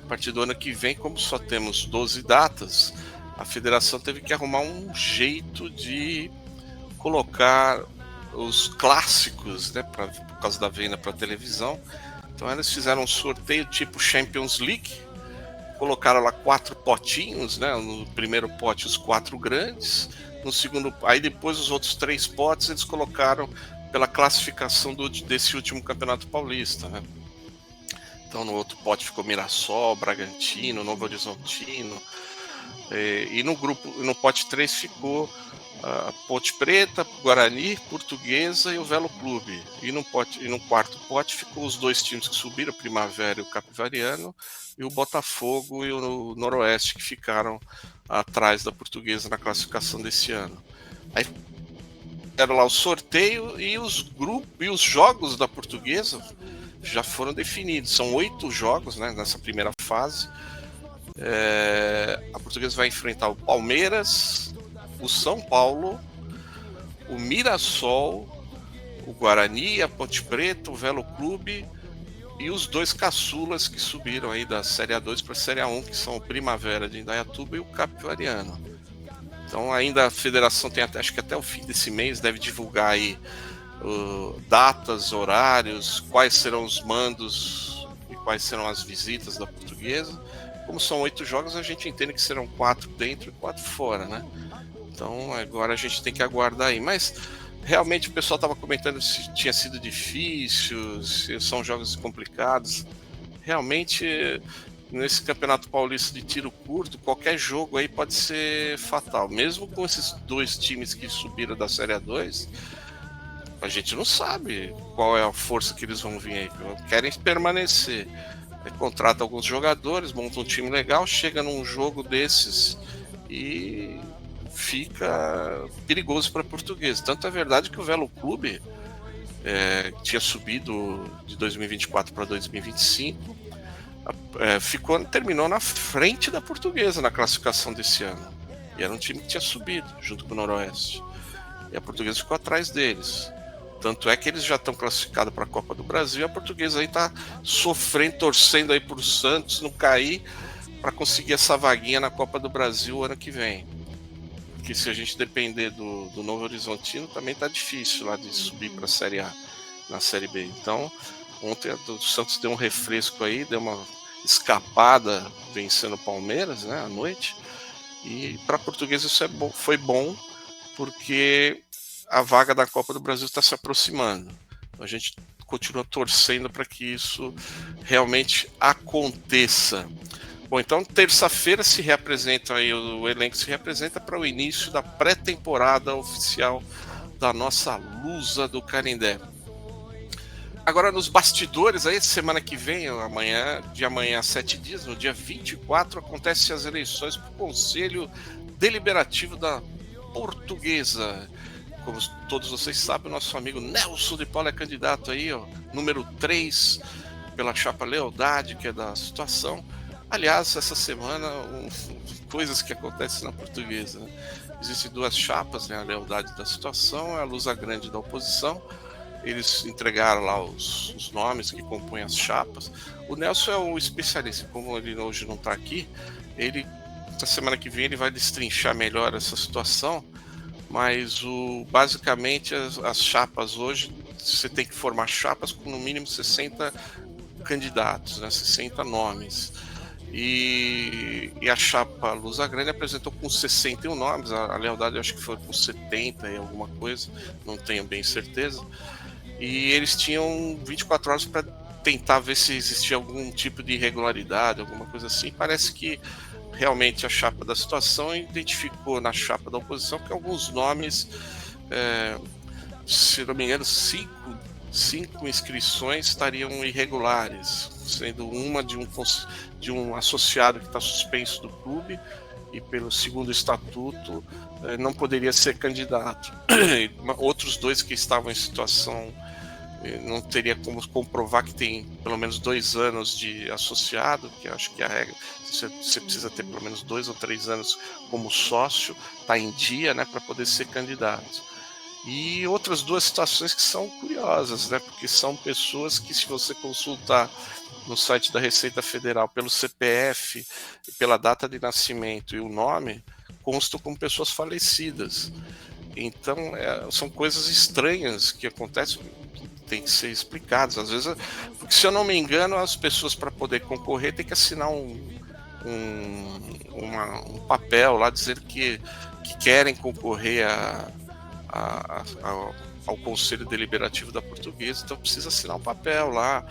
A partir do ano que vem, como só temos 12 datas, a federação teve que arrumar um jeito de colocar os clássicos, né, por causa da venda para televisão. Então eles fizeram um sorteio tipo Champions League, colocaram lá 4 potinhos, né, no primeiro pote os 4 grandes, no segundo, aí depois os outros 3 potes eles colocaram pela classificação desse último Campeonato Paulista, né? Então no outro pote ficou Mirassol, Bragantino, Novo Horizontino, e no pote 3 ficou Ponte Preta, Guarani, Portuguesa e o Velo Clube. E no quarto pote ficou os 2 times que subiram, o Primavera e o Capivariano, e o Botafogo e o Noroeste, que ficaram atrás da Portuguesa na classificação desse ano. Aí era lá o sorteio e os grupos e os jogos da Portuguesa já foram definidos. São 8 jogos, né, nessa primeira fase. A Portuguesa vai enfrentar o Palmeiras, o São Paulo, o Mirassol, o Guarani, a Ponte Preta, o Velo Clube e os 2 caçulas que subiram aí da Série A2 para a Série A1, que são o Primavera de Indaiatuba e o Capivariano. Então ainda a federação tem acho que até o fim desse mês deve divulgar aí datas, horários, quais serão os mandos e quais serão as visitas da Portuguesa. Como são 8 jogos, a gente entende que serão 4 dentro e 4 fora, né? Então agora a gente tem que aguardar aí. Mas realmente o pessoal estava comentando se tinha sido difícil, se são jogos complicados. Realmente, nesse Campeonato Paulista de tiro curto, qualquer jogo aí pode ser fatal. Mesmo com esses 2 times que subiram da Série A2, a gente não sabe qual é a força que eles vão vir aí. Querem permanecer. Contrata alguns jogadores, monta um time legal, chega num jogo desses e fica perigoso para a Portuguesa. Tanto é verdade que o Velo Clube tinha subido de 2024 para 2025, terminou na frente da Portuguesa na classificação desse ano. E era um time que tinha subido junto com o Noroeste. E a Portuguesa ficou atrás deles. Tanto é que eles já estão classificados para a Copa do Brasil. A Portuguesa aí está sofrendo, torcendo aí para o Santos não cair para conseguir essa vaguinha na Copa do Brasil ano que vem. Porque se a gente depender do Novo Horizontino, também tá difícil lá de subir para a Série A, na Série B. Então, ontem o Santos deu um refresco aí, deu uma escapada vencendo o Palmeiras, né, à noite. E para a Portuguesa isso foi bom, porque a vaga da Copa do Brasil está se aproximando. A gente continua torcendo para que isso realmente aconteça. Bom, então terça-feira se reapresenta aí, o elenco se reapresenta para o início da pré-temporada oficial da nossa Lusa do Canindé. Agora nos bastidores, aí semana que vem, de amanhã a 7 dias, no dia 24, acontecem as eleições para o Conselho Deliberativo da Portuguesa. Como todos vocês sabem, o nosso amigo Nelson de Paula é candidato aí, ó, número 3, pela chapa Lealdade, que é da Situação. Aliás, essa semana, coisas que acontecem na Portuguesa, né? Existem duas chapas, né? A Lealdade da Situação e a Lusa Grande da Oposição. Eles entregaram lá os nomes que compõem as chapas. O Nelson é o especialista, como ele hoje não está aqui, na semana que vem ele vai destrinchar melhor essa situação, mas basicamente as chapas hoje, você tem que formar chapas com no mínimo 60 candidatos, né? 60 nomes. E a chapa Lusa Grande apresentou com 61 nomes, a Lealdade eu acho que foi com 70 e alguma coisa, não tenho bem certeza. E eles tinham 24 horas para tentar ver se existia algum tipo de irregularidade, alguma coisa assim. Parece que realmente a chapa da Situação identificou na chapa da Oposição que alguns nomes, se não me engano, cinco inscrições estariam irregulares, sendo uma de um associado que está suspenso do clube e pelo segundo estatuto não poderia ser candidato. Outros dois que estavam em situação não teria como comprovar que tem pelo menos 2 anos de associado, que acho que é a regra, você precisa ter pelo menos 2 ou 3 anos como sócio, tá em dia, né, para poder ser candidato. E outras duas situações que são curiosas, né, porque são pessoas que, se você consultar no site da Receita Federal pelo CPF, pela data de nascimento e o nome, constam como pessoas falecidas. Então, são coisas estranhas que acontecem, que tem que ser explicadas. Às vezes, porque, se eu não me engano, as pessoas, para poder concorrer, têm que assinar um papel lá dizendo que querem concorrer ao Conselho Deliberativo da Portuguesa, então precisa assinar um papel lá.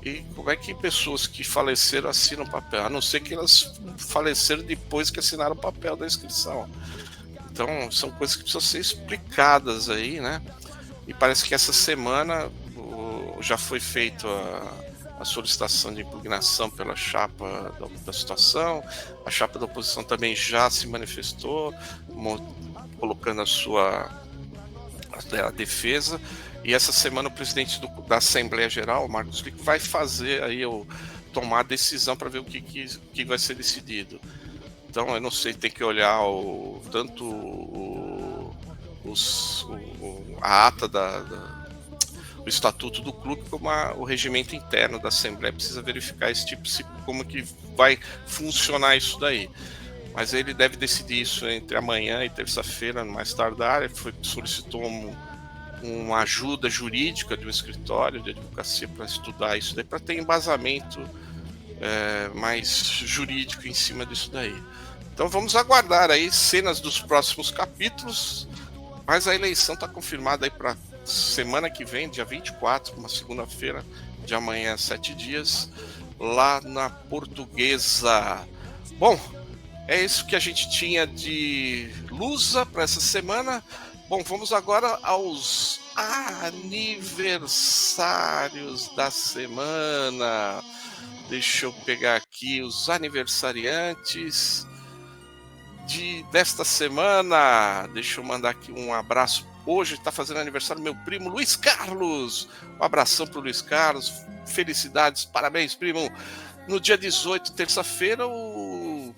E como é que pessoas que faleceram assinam papel? A não ser que elas faleceram depois que assinaram o papel da inscrição. Então, são coisas que precisam ser explicadas aí, né? E parece que essa semana já foi feita a solicitação de impugnação pela chapa da Situação. A chapa da Oposição também já se manifestou, colocando a defesa. E essa semana o presidente da Assembleia Geral, Marcos Lick, vai fazer aí tomar a decisão para ver o que vai ser decidido. Então, eu não sei, tem que olhar a ata o estatuto do clube, como o regimento interno da Assembleia. Precisa verificar como que vai funcionar isso daí. Mas ele deve decidir isso entre amanhã e terça-feira, no mais tardar. Ele solicitou uma ajuda jurídica de um escritório de advocacia para estudar isso daí, para ter embasamento mais jurídico em cima disso daí. Então vamos aguardar aí cenas dos próximos capítulos, mas a eleição está confirmada aí para semana que vem, dia 24, uma segunda-feira, de amanhã, 7 dias, lá na Portuguesa. Bom, é isso que a gente tinha de Lusa para essa semana. Bom, vamos agora aos aniversários da semana. Deixa eu pegar aqui os aniversariantes desta semana. Deixa eu mandar aqui um abraço. Hoje está fazendo aniversário meu primo Luiz Carlos. Um abração para o Luiz Carlos. Felicidades, parabéns, primo. No dia 18, terça-feira, o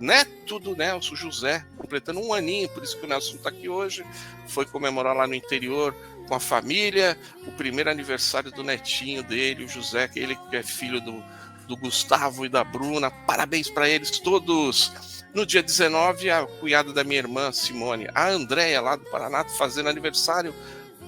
neto do Nelson, José, completando 1 aninho, por isso que o Nelson está aqui hoje. Foi comemorar lá no interior com a família o primeiro aniversário do netinho dele, o José, ele que é filho do Gustavo e da Bruna. Parabéns para eles todos. No dia 19, a cunhada da minha irmã, Simone, a Andréia, lá do Paraná, fazendo aniversário.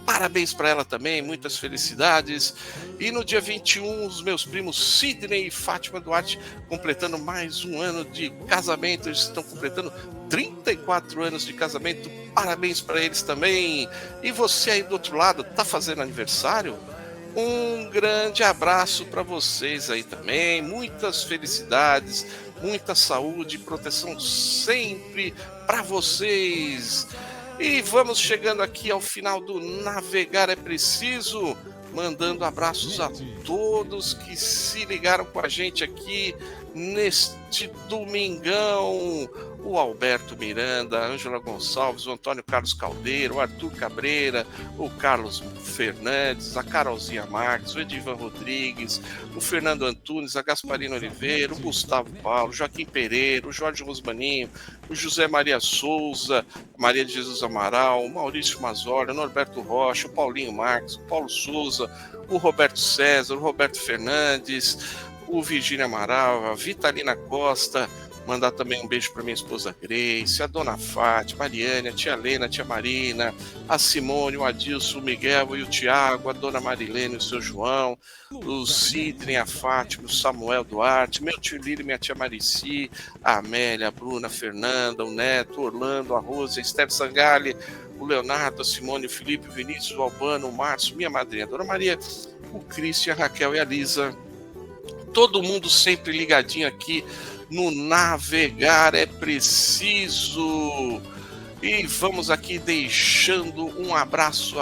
Parabéns para ela também, muitas felicidades. E no dia 21, os meus primos Sidney e Fátima Duarte completando mais 1 ano de casamento. Eles estão completando 34 anos de casamento. Parabéns para eles também. E você aí do outro lado, tá fazendo aniversário? Um grande abraço para vocês aí também. Muitas felicidades, muita saúde e proteção sempre para vocês. E vamos chegando aqui ao final do Navegar é Preciso, mandando abraços a todos que se ligaram com a gente aqui neste domingão. O Alberto Miranda, a Ângela Gonçalves, o Antônio Carlos Caldeiro, o Arthur Cabreira, o Carlos Fernandes, a Carolzinha Marques, o Edivan Rodrigues, o Fernando Antunes, a Gasparina Oliveira, o Gustavo Paulo, o Joaquim Pereira, o Jorge Rosmaninho, o José Maria Souza, Maria de Jesus Amaral, o Maurício Mazzola, o Norberto Rocha, o Paulinho Marques, o Paulo Souza, o Roberto César, o Roberto Fernandes, o Virgínia Amaral, a Vitalina Costa. Mandar também um beijo para minha esposa Grace, a dona Fátima, a Mariane, a tia Lena, a tia Marina, a Simone, o Adilson, o Miguel e o Tiago, a dona Marilene e o seu João, o Sidney, a Fátima, o Samuel Duarte, meu tio Lírio e minha tia Marici, a Amélia, a Bruna, a Fernanda, o Neto, o Orlando, a Rose, a Esther Sangali, o Leonardo, a Simone, o Felipe, o Vinícius, o Albano, o Márcio, minha madrinha, a dona Maria, o Cristian, a Raquel e a Lisa. Todo mundo sempre ligadinho aqui no Navegar é Preciso. E vamos aqui deixando um abraço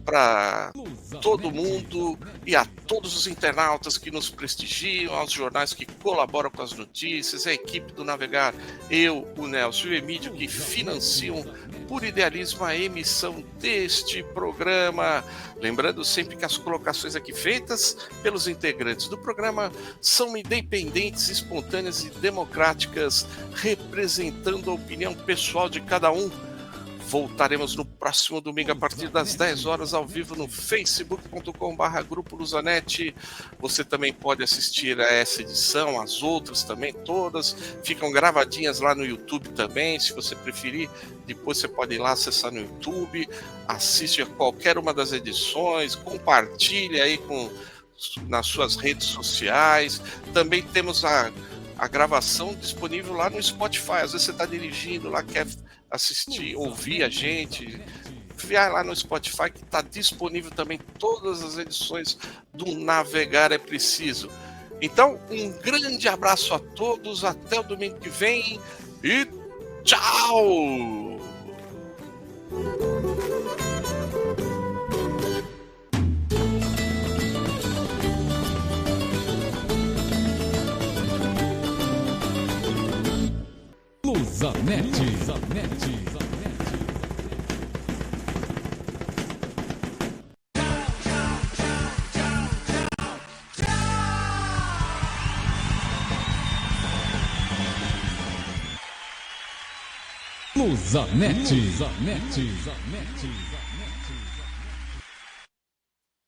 para todo mundo e a todos os internautas que nos prestigiam, aos jornais que colaboram com as notícias, a equipe do Navegar, eu, o Nelson e o Emílio, que financiam por idealismo a emissão deste programa. Lembrando sempre que as colocações aqui feitas pelos integrantes do programa são independentes, espontâneas e democráticas, representando a opinião pessoal de cada um. Voltaremos no próximo domingo a partir das 10 horas ao vivo no facebook.com/Grupo Luzanetti. Você também pode assistir a essa edição, as outras também, todas ficam gravadinhas lá no YouTube também, se você preferir. Depois você pode ir lá acessar no YouTube, assiste a qualquer uma das edições, compartilhe aí nas suas redes sociais. Também temos a gravação disponível lá no Spotify. Às vezes você está dirigindo lá, quer assistir, ouvir a gente, vai lá no Spotify que está disponível também todas as edições do Navegar é Preciso. Então, um grande abraço a todos, até o domingo que vem e tchau! Luzanetti. Luzanetti.